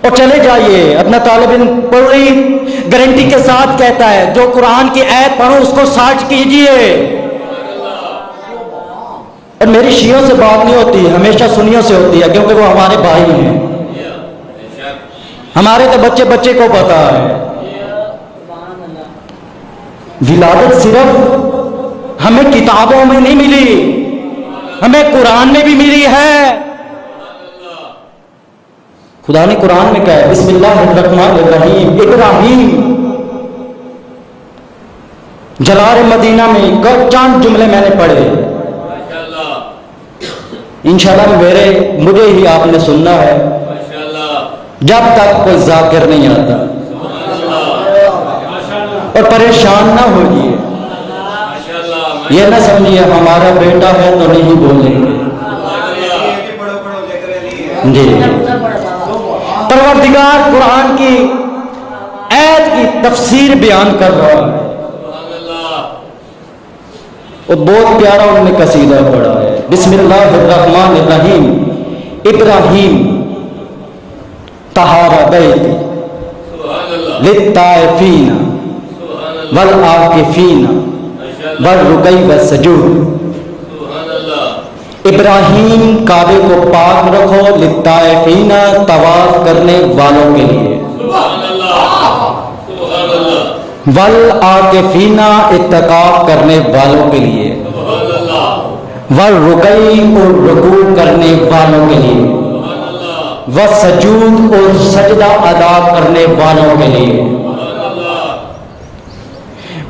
اور چلے جائیے اپنا طالب علم پوری گارنٹی کے ساتھ کہتا ہے جو قرآن کی ایت پڑھو اس کو سرچ کیجئے. اور میری شیعوں سے بات نہیں ہوتی، ہمیشہ سنیوں سے ہوتی ہے، کیونکہ وہ ہمارے بھائی ہیں. ہمارے تو بچے بچے کو پتا ہے. ولادت صرف ہمیں کتابوں میں نہیں ملی، ہمیں قرآن میں بھی ملی ہے. خدا نے قرآن میں کہا ہے بسم اللہ الرحمن الرحیم ابراہیم. جلال مدینہ میں چند جملے میں نے پڑھے، انشاءاللہ مجھے ہی آپ نے سننا ہے جب تک کوئی ذاکر نہیں آتا. اور پریشان نہ ہوئیے، یہ نہ سمجھیے ہمارا بیٹا ہے تو نہیں بولیں گے. جی پروردگار قرآن کی آیت کی تفسیر بیان کر رہا ہے، اور بہت پیارا انہوں نے قصیدہ پڑھا ہے. بسم اللہ الرحمن الرحیم ابراہیم طہر بیت للطائفین والعاکفین والرکع والسجود. ابراہیم کعبے کو پاک رکھو للطائفین طواف کرنے والوں کے لیے، والعاکفین اعتکاف کرنے والوں کے لیے، والرکع اور رکوع کرنے والوں کے لیے، والسجود اور سجدہ ادا کرنے والوں کے لیے.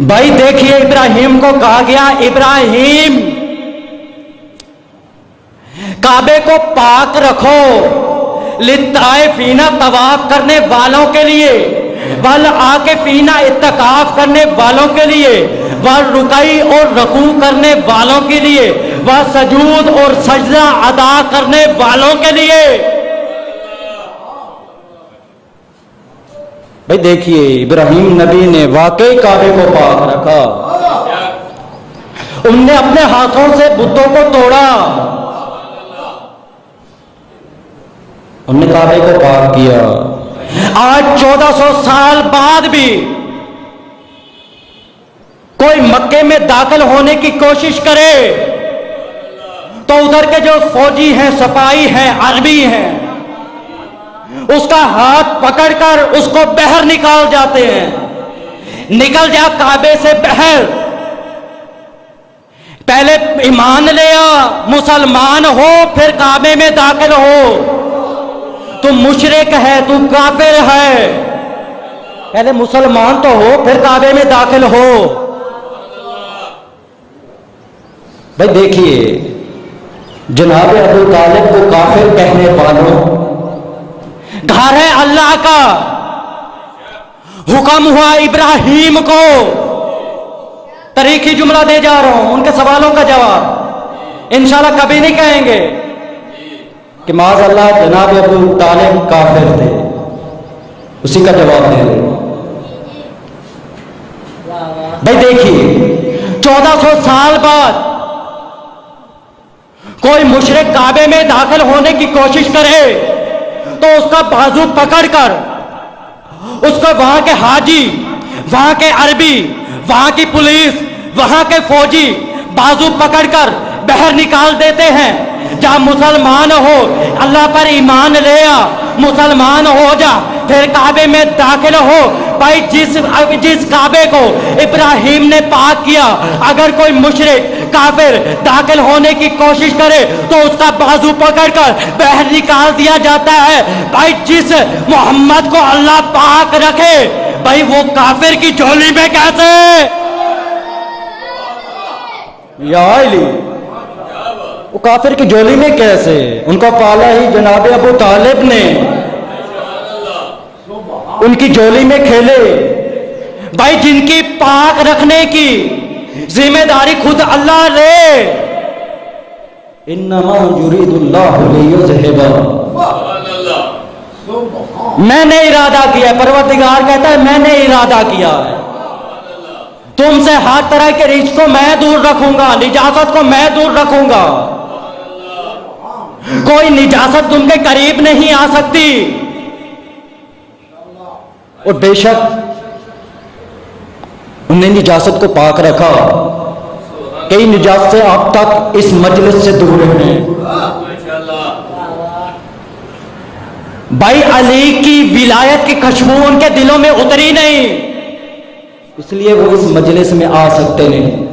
بھائی دیکھیے ابراہیم کو کہا گیا ابراہیم کعبے کو پاک رکھو للطائفین طواف کرنے والوں کے لیے، والعاکفین اعتکاف کرنے والوں کے لیے، والرکع اور رکوع کرنے والوں کے لیے، والسجود اور سجدہ ادا کرنے والوں کے لیے. بھائی دیکھیے ابراہیم نبی نے واقعی کعبے کو پاک رکھا. انہوں نے اپنے ہاتھوں سے بتوں کو توڑا، انہوں نے کعبے کو پاک کیا. آج 1400 سال بعد بھی کوئی مکے میں داخل ہونے کی کوشش کرے تو ادھر کے جو فوجی ہیں، سپاہی ہیں، عربی ہیں، اس کا ہاتھ پکڑ کر اس کو باہر نکال جاتے ہیں. نکل جا کعبے سے باہر، پہلے ایمان لیا، مسلمان ہو، پھر کعبے میں داخل ہو. تو مشرک ہے، تو کافر ہے، پہلے مسلمان تو ہو پھر کعبے میں داخل ہو. بھائی دیکھیے، جناب ابو طالب کو کافر کہنے والوں، گھر ہے اللہ کا، حکم ہوا ابراہیم کو. تاریخی جملہ دے جا رہا ہوں، ان کے سوالوں کا جواب انشاءاللہ کبھی نہیں کہیں گے کہ معاذ اللہ جناب ابو طالب کافر تھے، اسی کا جواب دے رہے. بھائی دیکھیے، 1400 سال بعد کوئی مشرک کعبے میں داخل ہونے کی کوشش کرے تو اس کا بازو پکڑ کر اس کو وہاں کے حاجی، وہاں کے عربی، وہاں کی پولیس، وہاں کے فوجی بازو پکڑ کر باہر نکال دیتے ہیں. جا مسلمان ہو، اللہ پر ایمان لے آ، مسلمان ہو جا، پھر کعبے میں داخل ہو. بھائی جس کعبے کو ابراہیم نے پاک کیا، اگر کوئی مشرک کافر داخل ہونے کی کوشش کرے تو اس کا بازو پکڑ کر باہر نکال دیا جاتا ہے. بھائی جس محمد کو اللہ پاک رکھے، بھائی وہ کافر کی جھولی میں کیسے؟ یا علی، وہ کافر کی جھولی میں کیسے؟ ان کو پالا ہی جناب ابو طالب نے، ان کی جھولی میں کھیلے. بھائی جن کی پاک رکھنے کی ذمہ داری خود اللہ لے. انما یرید اللہ لیذھب، میں نے ارادہ کیا ہے، پروردگار کہتا ہے میں نے ارادہ کیا ہے، تم سے ہر طرح کے رزق کو میں دور رکھوں گا، نجاست کو میں دور رکھوں گا. کوئی نجاست تم کے قریب نہیں آ سکتی. اور بے شک انہوں نے نجاست کو پاک رکھا. کئی نجاست سے اب تک اس مجلس سے دور ہیں. بھائی علی کی ولایت کی خوشبو ان کے دلوں میں اتری نہیں، اس لیے وہ اس مجلس میں آ سکتے نہیں.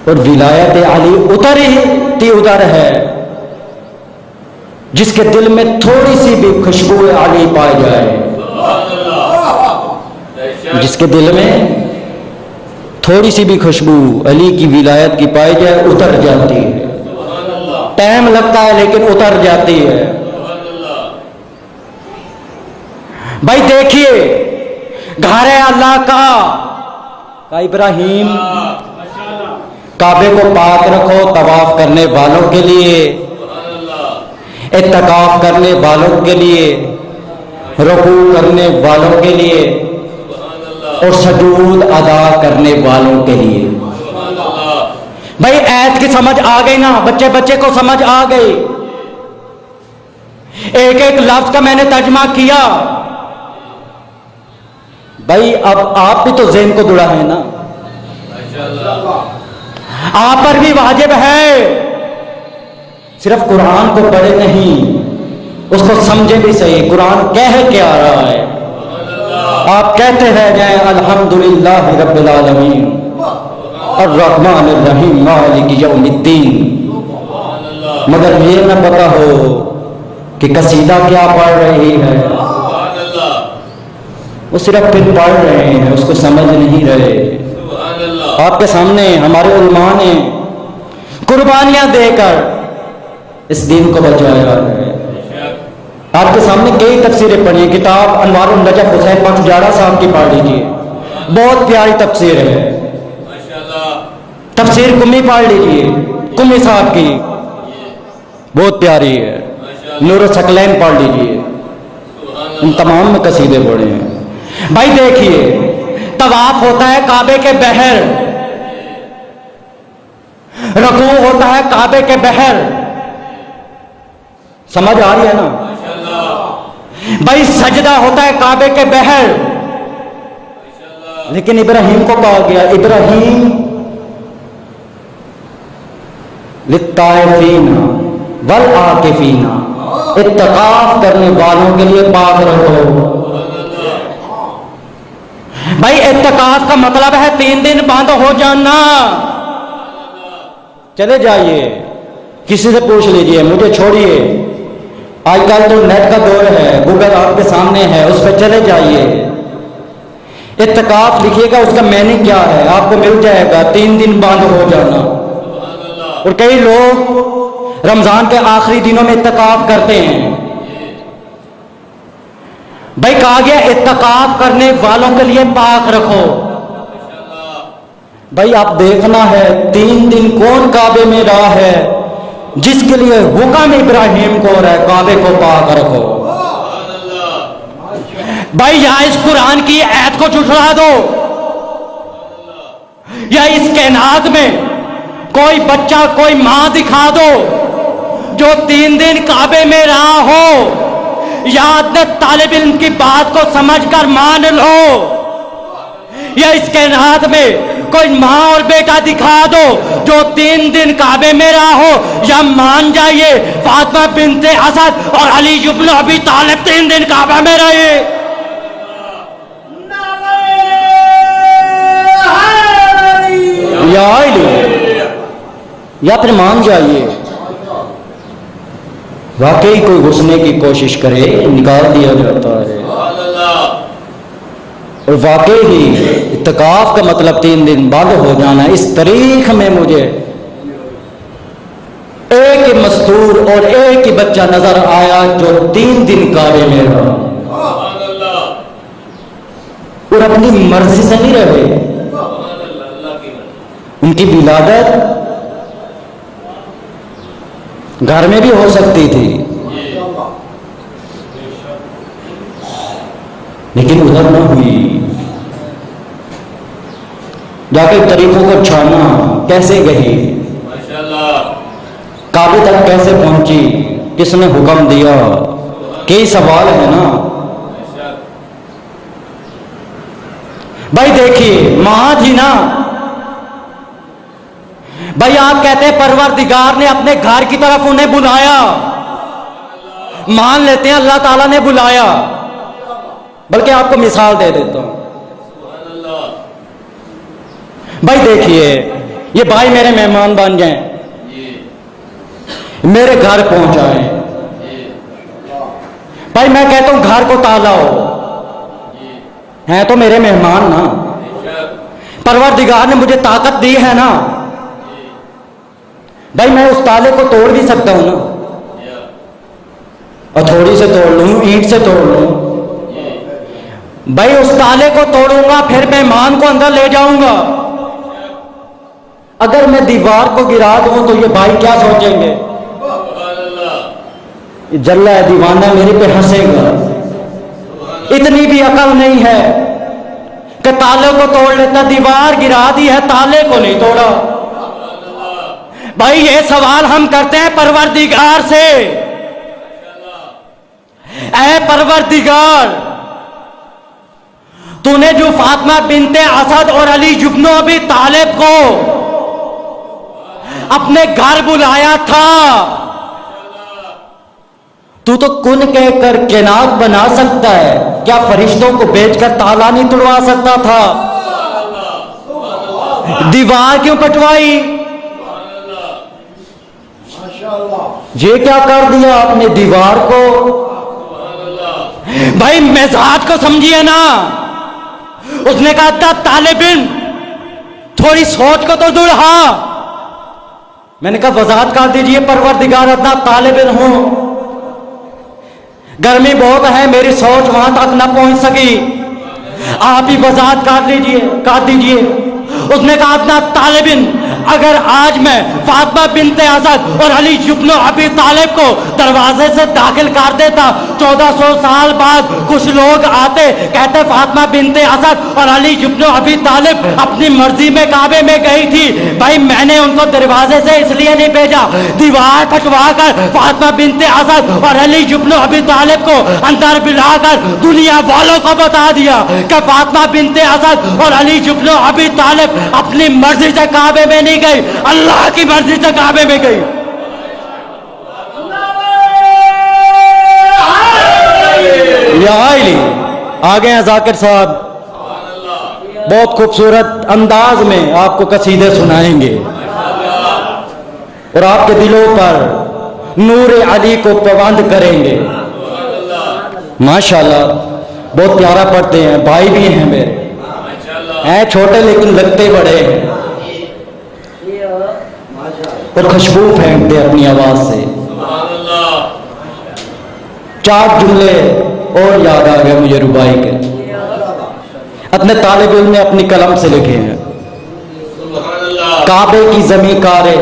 اور ولایت علی ادھر ہے جس کے دل میں تھوڑی سی بھی خوشبو علی پائی جائے، جس کے دل میں تھوڑی سی بھی خوشبو علی کی ولایت کی پائی جائے اتر جاتی ہے. ٹائم لگتا ہے لیکن اتر جاتی ہے. بھائی دیکھیے، گھر ہے اللہ کا ابراہیم، کعبے کو پاک رکھو طواف کرنے والوں کے لیے، اعتکاف کرنے والوں کے لیے، رکوع کرنے والوں کے لیے، اور سجود ادا کرنے والوں کے لیے. بھائی ایت کی سمجھ آ گئی نا؟ بچے کو سمجھ آ گئی. ایک ایک لفظ کا میں نے ترجمہ کیا. بھائی اب آپ بھی تو ذہن کو جڑا ہے نا، آپ پر بھی واجب ہے صرف قرآن کو پڑھے نہیں، اس کو سمجھے بھی صحیح. قرآن کہہ کیا رہا ہے؟ آپ کہتے ہیں جائیں الحمدللہ رب العالمین الرحمن الرحیم مالک یوم الدین، مگر یہ نہ پتا ہو کہ قصیدہ کیا پڑھ رہی ہے. وہ صرف پھر پڑھ رہے ہیں، اس کو سمجھ نہیں رہے. آپ کے سامنے ہمارے علماء نے قربانیاں دے کر اس دین کو بچایا ہے. آپ کے سامنے کئی تفسیریں پڑھی. کتاب انوار النجف حسین پاکجاڑا صاحب کی پڑھ لیجیے، بہت پیاری تفسیر ہے. تفسیر کمی پڑھ لیجیے، کمی صاحب کی بہت پیاری ہے. نور الثقلین پڑھ لیجیے، ان تمام میں قصیدے پڑھے ہیں. بھائی دیکھیے، طواف ہوتا ہے کعبے کے باہر، رکوع ہوتا ہے کعبے کے باہر. سمجھ آ رہی ہے نا؟ بھائی سجدہ ہوتا ہے کعبے کے بہر، لیکن ابراہیم کو کہا گیا ابراہیم للطائفین والعاکفین، اعتکاف کرنے والوں کے لیے پاک رکھو۔ بھائی اعتکاف کا مطلب ہے 3 دن بند ہو جانا۔ چلے جائیے کسی سے پوچھ لیجئے، مجھے چھوڑیے، آج کل تو نیٹ کا دور ہے، گوگل آپ کے سامنے ہے، اس پہ چلے جائیے، اعتکاف لکھیے گا، اس کا معنی کیا ہے آپ کو مل جائے گا، 3 دن بند ہو جانا۔ اور کئی لوگ رمضان کے آخری دنوں میں اعتکاف کرتے ہیں۔ بھائی کہا گیا اعتکاف کرنے والوں کے لیے پاک رکھو۔ بھائی آپ دیکھنا ہے 3 دن کون کعبے میں رہا ہے جس کے لیے حکم ابراہیم کو رہا ہے کعبے کو پاک رکھو۔ بھائی یہاں اس قرآن کی آیت کو جھٹلا دو، یا اس کائنات میں کوئی بچہ کوئی ماں دکھا دو جو 3 دن کعبے میں رہا ہو، یا طالب علم کی بات کو سمجھ کر مان لو، یا اس کائنات میں کوئی ماں اور بیٹا دکھا دو جو 3 دن کعبے میں رہا ہو، یا مان جائیے فاطمہ بنت اسد اور علی بن ابی طالب 3 دن کعبہ میں رہے۔ یا پھر مان جائیے واقعی کوئی گھسنے کی کوشش کرے نکال دیا جاتا ہے، اور واقعی ہی اعتکاف کا مطلب 3 دن بعد ہو جانا۔ اس تاریخ میں مجھے ایک ہی مستور اور ایک ہی بچہ نظر آیا جو 3 دن کعبے میں رہا، اور اپنی مرضی سے نہیں رہے، ان کی ولادت گھر میں بھی ہو سکتی تھی، لیکن ادھر نہ ہوئی۔ جا کے طریقوں کو چھانا، کیسے گئی، کعبے تک کیسے پہنچی، کس نے حکم دیا، کئی سوال ہے نا۔ بھائی دیکھیے ماں تھی نا، بھائی آپ کہتے ہیں پروردگار نے اپنے گھر کی طرف انہیں بلایا، مان لیتے ہیں اللہ تعالیٰ نے بلایا، بلکہ آپ کو مثال دے دیتا ہوں۔ بھائی دیکھیے یہ بھائی میرے مہمان بن جائیں، میرے گھر پہنچائیں، بھائی میں کہتا ہوں گھر کو تالا ہو، ہیں تو میرے مہمان نا، پروردگار نے مجھے طاقت دی ہے نا، بھائی میں اس تالے کو توڑ بھی سکتا ہوں نا، اور تھوڑی سے توڑ لوں، اینٹ سے توڑ لوں، بھائی اس تالے کو توڑوں گا پھر مہمان کو اندر لے جاؤں گا۔ اگر میں دیوار کو گرا دوں تو یہ بھائی کیا سوچیں گے، جلا ہے دیوانہ میرے پہ ہنسے گا۔ اتنی بھی عقل نہیں ہے کہ تالے کو توڑ لیتا، دیوار گرا دی ہے تالے کو نہیں توڑا۔ بھائی یہ سوال ہم کرتے ہیں پروردگار سے، اے پروردگار تو نے جو فاطمہ بنت اسد اور علی بن ابی طالب کو اپنے گھر بلایا تھا، تو کن کہہ کر کائنات بنا سکتا ہے، کیا فرشتوں کو بھیج کر تالا نہیں توڑوا سکتا تھا؟ دیوار کیوں پٹوائی؟ یہ کیا کر دیا آپ نے دیوار کو؟ بھائی مزاج کو سمجھیے نا، اس نے کہا تھا طالب علم تھوڑی سوچ کو تو دوڑا۔ میں نے کہا وضاحت کر دیجئے پروردگار، اتنا طالب علم ہوں، گرمی بہت ہے، میری سوچ وہاں تک نہ پہنچ سکی، آپ ہی وضاحت کر دیجئے۔ اس نے کہا اتنا طالب علم اگر آج میں فاطمہ بنت اسد اور علی ابن ابی طالب کو دروازے سے داخل کر دیتا، 1400 سال بعد کچھ لوگ آتے کہتے فاطمہ بنت اسد اور علی ابن ابی طالب اپنی مرضی میں کعبے میں گئی تھی، بھائی میں نے ان کو دروازے سے اس لیے نہیں بھیجا، دیوار پھٹوا کر فاطمہ بنت اسد اور علی ابن ابی طالب کو اندر بلا کر دنیا والوں کو بتا دیا کہ فاطمہ بنت اسد اور علی ابن ابی طالب اپنی مرضی سے کعبے میں نہیں گئی، اللہ کی مرضی سے کعبے میں گئی۔ آگے ہیں ذاکر صاحب، بہت خوبصورت انداز میں آپ کو قصیدے سنائیں گے اور آپ کے دلوں پر نور علی کو پابند کریں گے۔ ماشاءاللہ بہت پیارا پڑھتے ہیں، بھائی بھی ہیں میرے، ہیں چھوٹے لیکن لگتے بڑے ہیں اور خوشبو پھینکتے اپنی آواز سے۔ چار جملے اور یاد آ گئے مجھے ربائی کے، اپنے طالب علم نے اپنی قلم سے لکھے ہیں۔ کعبے کی زمین کارے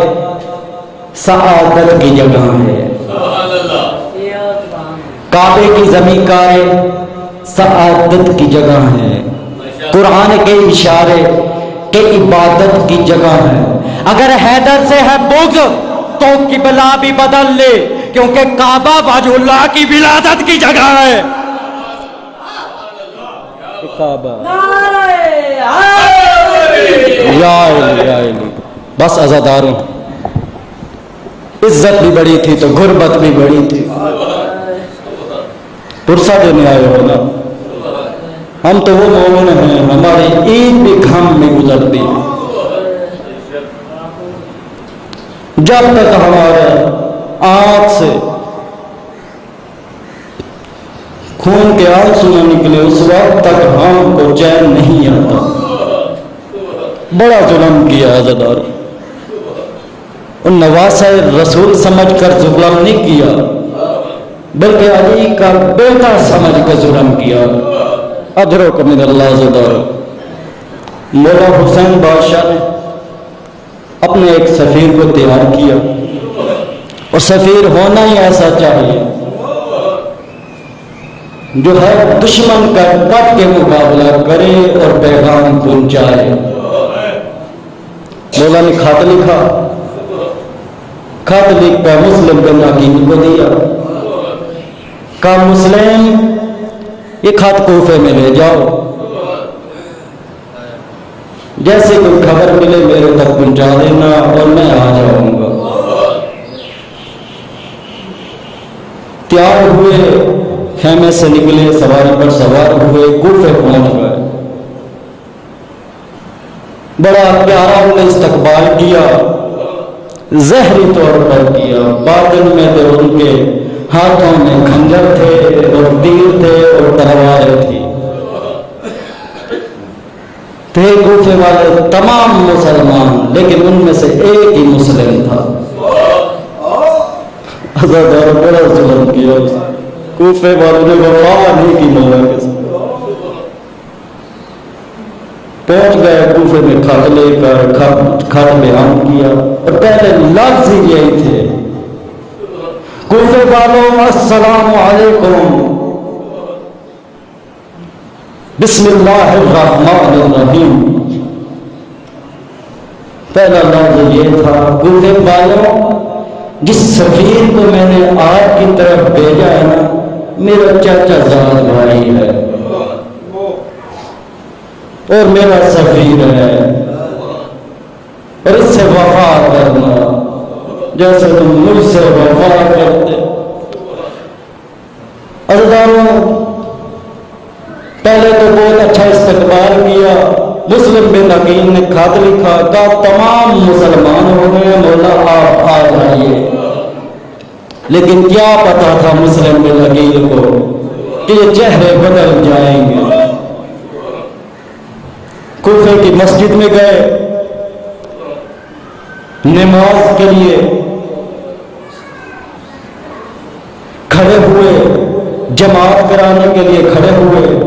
سعادت کی جگہ ہے، کعبے کی زمین کارے سعادت کی جگہ ہے، قرآن کے اشارے کہ عبادت کی جگہ ہے، اگر حیدر سے ہے بغض تو قبلہ بھی بدل لے، کیونکہ کعبہ وجہ اللہ کی ولادت کی جگہ ہے۔ کعبہ یا علی بس عزاداروں، عزت بھی بڑی تھی تو غربت بھی بڑی تھی، پرسہ دینے آئے ہو نا، ہم تو وہ مومن ہیں ہماری عید بھی غم میں گزرتی ہے، جب تک ہمارے آنکھ سے خون کے آنسو نہ نکلے اس وقت تک ہم کو چین نہیں آتا۔ بڑا ظلم کیا عزادار، ان نواسہ رسول سمجھ کر ظلم نہیں کیا، بلکہ علی کا بیٹا سمجھ کر ظلم کیا۔ اجرکم من اللہ عزادار، مولا حسین بادشاہ نے اپنے ایک سفیر کو تیار کیا، اور سفیر ہونا ہی ایسا چاہیے جو ہے دشمن کا ڈٹ کے مقابلہ کرے اور پیغام پہنچائے۔ مولا نے خط لکھا، خط لکھ کر مسلم بن عقیل کو دیا، کہا مسلم یہ خط کوفے میں لے جاؤ، جیسے کوئی خبر ملے میرے تک پہنچا دینا اور میں آ جاؤں گا۔ تیار ہوئے، خیمے سے نکلے، سواری پر سوار ہوئے، کوفے پہنچ گئے۔ بڑا پیارا انہیں استقبال کیا، ظاہری طور پر کیا، باطن میں تو ان کے ہاتھوں میں خنجر تھے اور تیر تھے اور تلواریں تھی۔ تھے کوفے والے تمام مسلمان، لیکن ان میں سے ایک ہی مسلم تھا۔ عزادار بڑا ظلم کیا، کوفے والوں نے وفا نہیں کی مولا کے ساتھ۔ پہنچ گئے کوفے میں، خط لے کر خط بیان کیا، اور پہلے لفظ ہی یہی تھے، کوفے والوں السلام علیکم، بسم اللہ الرحمن الرحیم۔ پہلا لفظ یہ تھا، کوفے والوں جس سفیر کو میں نے آپ کی طرف بھیجا ہے نا، میرا چاچا زاد بھائی ہے اور میرا سفیر ہے، اور اس سے وفا کرنا جیسے تم مجھ سے وفا کرتے۔ عزیزانو، پہلے تو بہت اچھا استقبال کیا، مسلم بن عقیل نے خط لکھا، کہا تمام مسلمان ہو گئے، مولا آپ آ جائیے۔ لیکن کیا پتا تھا مسلم بن عقیل کو کہ یہ چہرے بدل جائیں گے۔ کوفے کی مسجد میں گئے، نماز کے لیے کھڑے ہوئے، جماعت کرانے کے لیے کھڑے ہوئے۔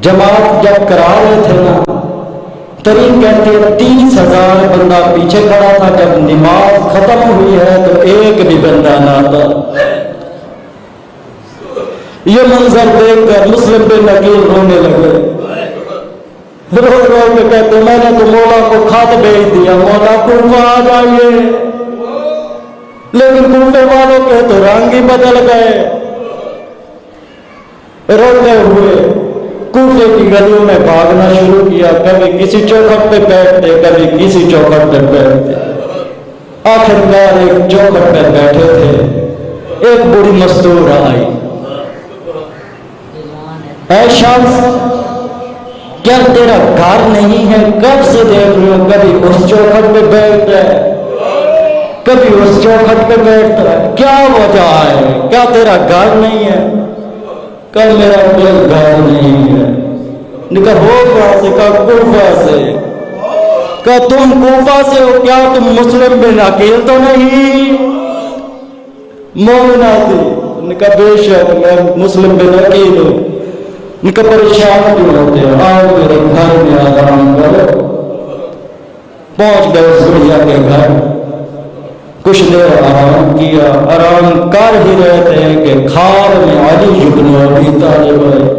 جماعت جب کرا رہے تھے نا، ترین کہتے ہیں 30,000 بندہ پیچھے کھڑا تھا، جب نماز ختم ہوئی ہے تو ایک بھی بندہ نہ تھا۔ یہ منظر دیکھ کر مسلم بن عقیل رونے لگے، رو رو کے کہتے میں نے تو مولا کو خط بھیج دیا، مولا کوفہ آ جائیے، لیکن کوفے والوں کے تو رنگ ہی بدل گئے۔ روتے ہوئے کوفے کی گلیوں میں بھاگنا شروع کیا، کبھی کسی چوکھٹ پہ بیٹھتے، کبھی کسی چوکھٹ پہ بیٹھتے۔ آخرکار ایک چوکھٹ پہ بیٹھے تھے، ایک بوڑھی مستور آئی، اے شخص کیا تیرا گھر نہیں ہے؟ کب سے دیکھ رہے ہو کبھی اس چوکھٹ پہ بیٹھ رہے، کبھی اس چوکھٹ پہ بیٹھتا ہے، کیا وجہ ہے؟ کیا تیرا گھر نہیں ہے؟ کہ میرا کوئی گھر نہیں ہے۔ کہا ہو کہاں سے؟ کہا کوفہ سے۔ کہا تم کوفہ سے ہو؟ کیا تم مسلم بن عقیل تو نہیں؟ مومنہ تھی۔ کہا بے شک میں مسلم بن عقیل ہوں۔ کہا پریشان کیوں ہوتے ہیں؟ آؤ میرے گھر میں آرام کرو۔ پہنچ گئے اس بڑھیا کے گھر، کچھ دیر آرام کیا، آرام کر ہی رہتے ہیں کہ خواب میں علی بن ابی طالب آئے۔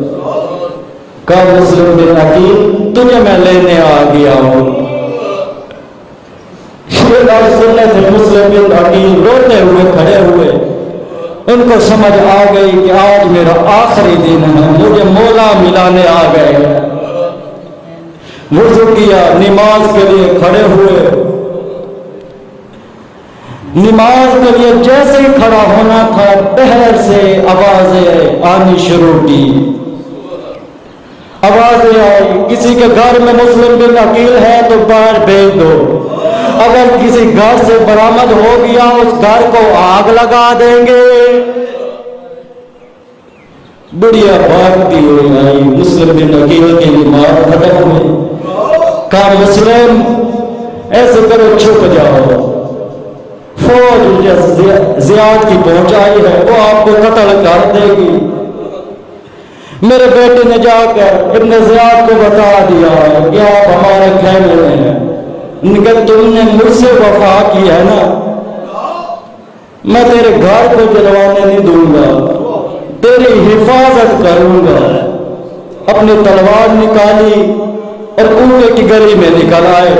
کہا مسلم بن عقیل تجھے میں لینے آ گیا ہوں۔ یہ لفظ سننے سے مسلم بن عقیل روتے ہوئے کھڑے ہوئے، ان کو سمجھ آ گئی کہ آج میرا آخری دن ہے، مجھے مولا ملانے آ گئے۔ وضو کیا، نماز کے لیے کھڑے ہوئے، نماز کے لیے جیسے ہی کھڑا ہونا تھا باہر سے آوازیں آنی شروع کی۔ آوازیں آئی، کسی کے گھر میں مسلم بن عقیل ہے تو باہر بھیج دو، اگر کسی گھر سے برآمد ہو گیا اس گھر کو آگ لگا دیں گے۔ بڑھیا بھاگتی ہوئی آئی، مسلم بن عقیل کی نماز ختم ہوئی۔ کہا مسلم ایسے کرو چھپ جاؤ، فوج زیاد کی پہنچائی ہے، وہ آپ کو قتل کر دے گی۔ میرے بیٹے نے جا کر ابن زیاد کو بتا دیا کہ آپ ہمارے خیمے میں ہیں، کہ تم نے مجھ سے وفا کی ہے نا، میں تیرے گھر کو جلوانے نہیں دوں گا، تیری حفاظت کروں گا۔ اپنی تلوار نکالی اور کوفے کی گلی میں نکل آئے۔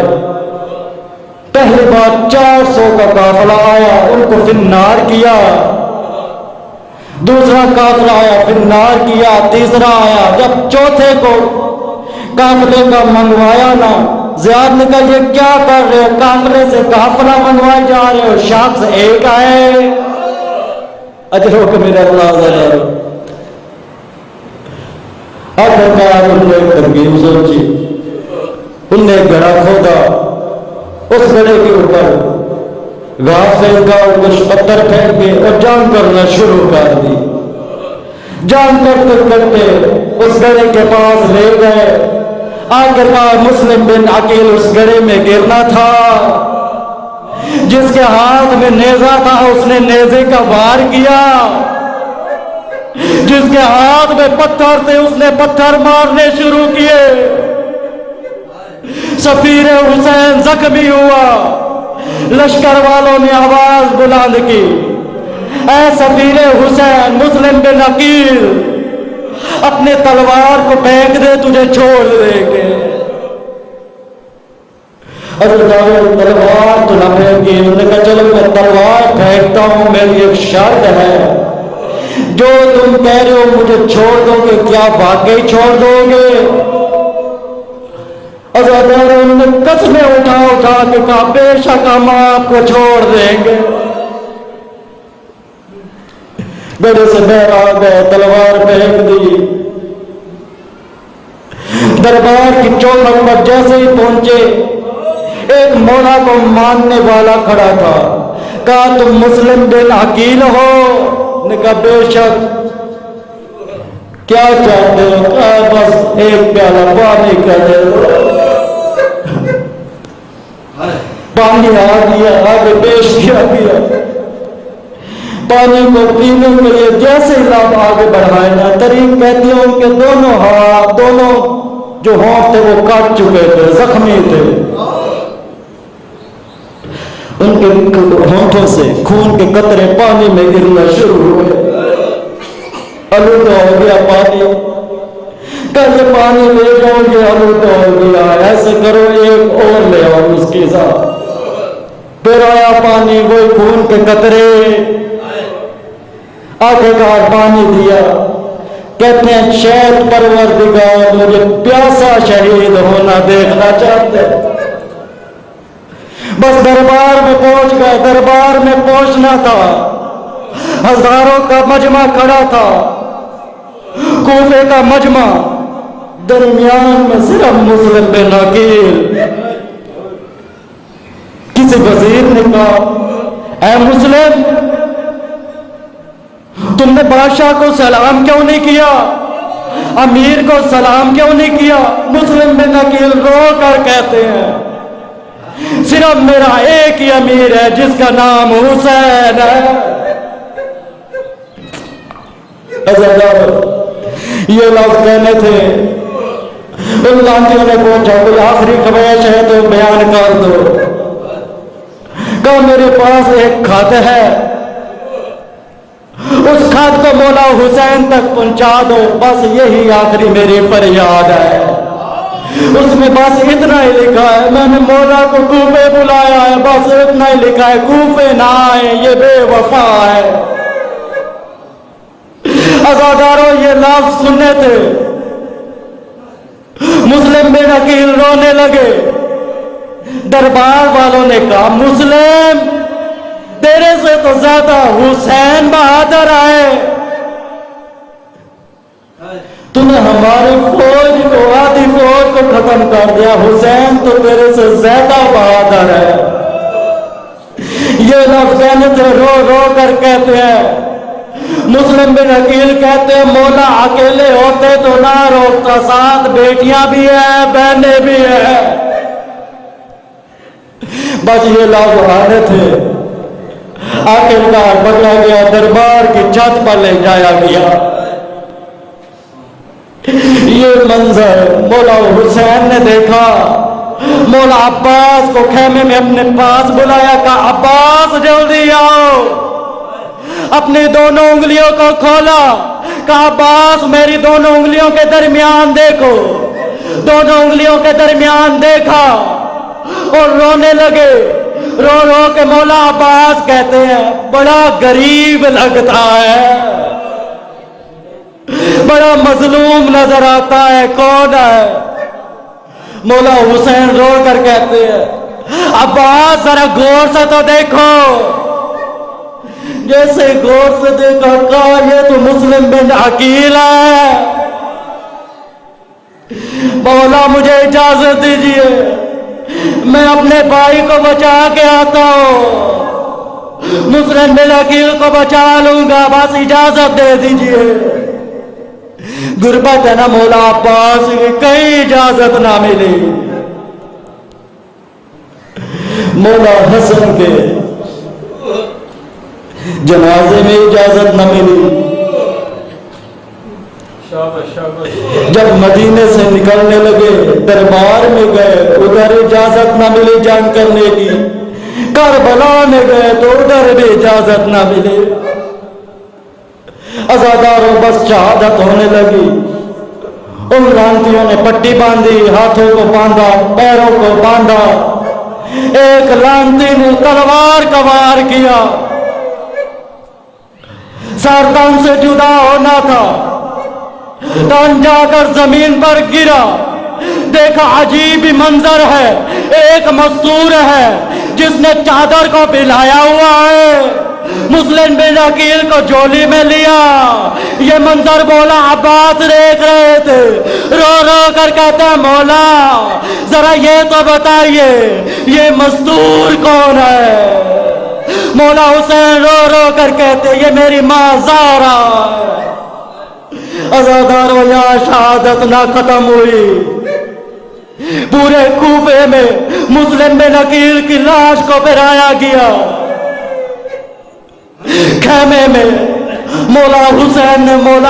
پہلی بار 400 کا قافلہ آیا، ان کو فنار کیا، دوسرا قافلہ آیا فنار کیا، تیسرا آیا، جب چوتھے کو قافلے کا منگوایا نا، زیاد نے کہا یہ کیا کر رہے ہو؟ قافلے سے قافلہ منگوائے جا رہے ہو، شخص ایک آئے، اجروں کو میرا اللہ ذرا۔ آخرکار انہوں نے ترغیب سوچی، انہوں نے گڑھا کھودا، اس گڑھے کے اوپر گھاس پھینکا اور کچھ پتھر پھینک کے اور جان کرنا شروع کر دی۔ جان کرتے کرتے اس گڑھے کے پاس لے گئے، آخرکار مسلم بن عقیل اس گڑھے میں گرنا تھا۔ جس کے ہاتھ میں نیزہ تھا اس نے نیزے کا وار کیا، جس کے ہاتھ میں پتھر تھے اس نے پتھر مارنے شروع کیے۔ سفیر حسین زخمی ہوا، لشکر والوں نے آواز بلند کی، اے سفیر حسین مسلم بن عقیل اپنے تلوار کو پھینک دے، تجھے چھوڑ دیں گے۔ حضرت تلوار تو نہ پھینکی، انہوں نے کہا چلو میں تلوار پھینکتا ہوں، میری ایک شرط ہے، جو تم کہہ رہے ہو مجھے چھوڑ دو گے، کیا واقعی چھوڑ دو گے؟ انہوں نے قسمیں اٹھا کے کہا بے شک ہم آپ کو چھوڑ دیں گے۔ گڑھے سے باہر آ گئے، تلوار پھینک دی۔ دربار کی چوکھٹ پر جیسے ہی پہنچے ایک مولا کو ماننے والا کھڑا تھا، کہا تم مسلم بن عقیل ہو؟ نے کہا بے شک، کیا چاہتے ہو؟ کہا بس ایک پیالہ پانی کا دے دو۔ پانی آ گیا، آگے پیش کیا گیا، پانی کو پینے کے لیے جیسے ہی آپ آگے بڑھائے نا، طریق کہتی ہوں کہ دونوں ہاتھ، دونوں جو ہونٹ تھے وہ کاٹ چکے تھے، زخمی تھے، ان کے ہونٹوں سے خون کے قطرے پانی میں گرنا شروع ہوئے۔ آلودہ ہو گیا پانی، کہ یہ پانی لے جاؤ، یہ آلودہ ہو گیا، ایسے کرو ایک اور لے آؤ اس کے ساتھ۔ پھر آیا پانی، وہی خون کے قطرے، آخرکار پانی دیا۔ کہتے ہیں شاید پروردگار مجھے پیاسا شہید ہونا دیکھنا چاہتے، بس دربار میں پہنچ گئے۔ دربار میں پہنچنا تھا، ہزاروں کا مجمع کھڑا تھا، کوفے کا مجمع، درمیان میں صرف مسلم بن عقیل۔ کسی وزیر نے کہا اے مسلم، تم نے بادشاہ کو سلام کیوں نہیں کیا، امیر کو سلام کیوں نہیں کیا؟ مسلم بن عقیل رو کر کہتے ہیں صرف میرا ایک ہی امیر ہے جس کا نام حسین ہے۔ یہ لفظ کہنے تھے، ان لانتیوں نے پوچھا کوئی آخری خواہش ہے تو بیان کر دو۔ کہا میرے پاس ایک خط ہے، اس خط کو مولا حسین تک پہنچا دو، بس یہی آخری میری فریاد ہے۔ اس میں بس اتنا ہی لکھا ہے، میں نے مولا کو کوفے بلایا ہے، بس اتنا ہی لکھا ہے، کوفے نہ آئے، یہ بے وفا ہے۔ عزاداروں یہ لفظ سننے تھے، مسلم بن عقیل رونے لگے۔ دربار والوں نے کہا مسلم، تیرے سے تو زیادہ حسین بہادر آئے، تم نے ہماری فوج کو، آدھی فوج کو ختم کر دیا، حسین تو تیرے سے زیادہ بہادر ہے۔ یہ لفظ کہنے تھے، رو رو کر کہتے ہیں۔ مسلم بن عقیل کہتے ہیں مولا اکیلے ہوتے تو نہ روکتا، ساتھ بیٹیاں بھی ہیں، بہنیں بھی ہیں، بس یہ لفظ آنے تھے۔ آخرکار پکڑا گیا، دربار کی چھت پر لے جایا گیا۔ یہ منظر مولا حسین نے دیکھا۔ مولا عباس کو خیمے میں اپنے پاس بلایا، کہا عباس جلدی آؤ۔ اپنی دونوں انگلیوں کو کھولا، کہا عباس میری دونوں انگلیوں کے درمیان دیکھو۔ دونوں انگلیوں کے درمیان دیکھا اور رونے لگے۔ رو رو کے مولا عباس کہتے ہیں بڑا غریب لگتا ہے، بڑا مظلوم نظر آتا ہے، کون ہے؟ مولا حسین رو کر کہتے ہیں عباس ذرا غور سے تو دیکھو۔ جیسے غور سے دیکھا، کہا یہ تو مسلم بن عقیل ہے۔ مولا مجھے اجازت دیجیے، میں اپنے بھائی کو بچا کے آتا ہوں، مسلم بن عقیل کو بچا لوں گا، بس اجازت دے دیجیے۔ غربت ہے نا مولا عباس کی، کہیں اجازت نہ ملی۔ مولا حسن کے جنازے میں اجازت نہ ملی۔ جب مدینے سے نکلنے لگے، دربار میں گئے، ادھر اجازت نہ ملی جنگ کرنے کی۔ کربلا میں گئے تو ادھر بھی اجازت نہ ملی۔ عزاداروں بس شہادت ہونے لگی۔ ان لانتیوں نے پٹی باندھی، ہاتھوں کو باندھا، پیروں کو باندھا۔ ایک لانتی نے تلوار کا وار کیا، سر تن سے جدا ہونا تھا، تن جا کر زمین پر گرا۔ دیکھا عجیب ہی منظر ہے، ایک مستور ہے جس نے چادر کو بلایا ہوا ہے، مسلم بن عقیل کو جولی میں لیا۔ یہ منظر مولا عباس دیکھ رہے تھے، رو رو کر کہتے ہیں مولا ذرا یہ تو بتائیے یہ مستور کون ہے؟ مولا حسین رو رو کر کہتے ہیں یہ میری ماں زہرا ہے۔ عزاداروں یہاں شہادت نہ ختم ہوئی، پورے کوفے میں مسلم بن عقیل کی لاش کو پھرایا گیا۔ خیمے میں مولا حسین نے مولا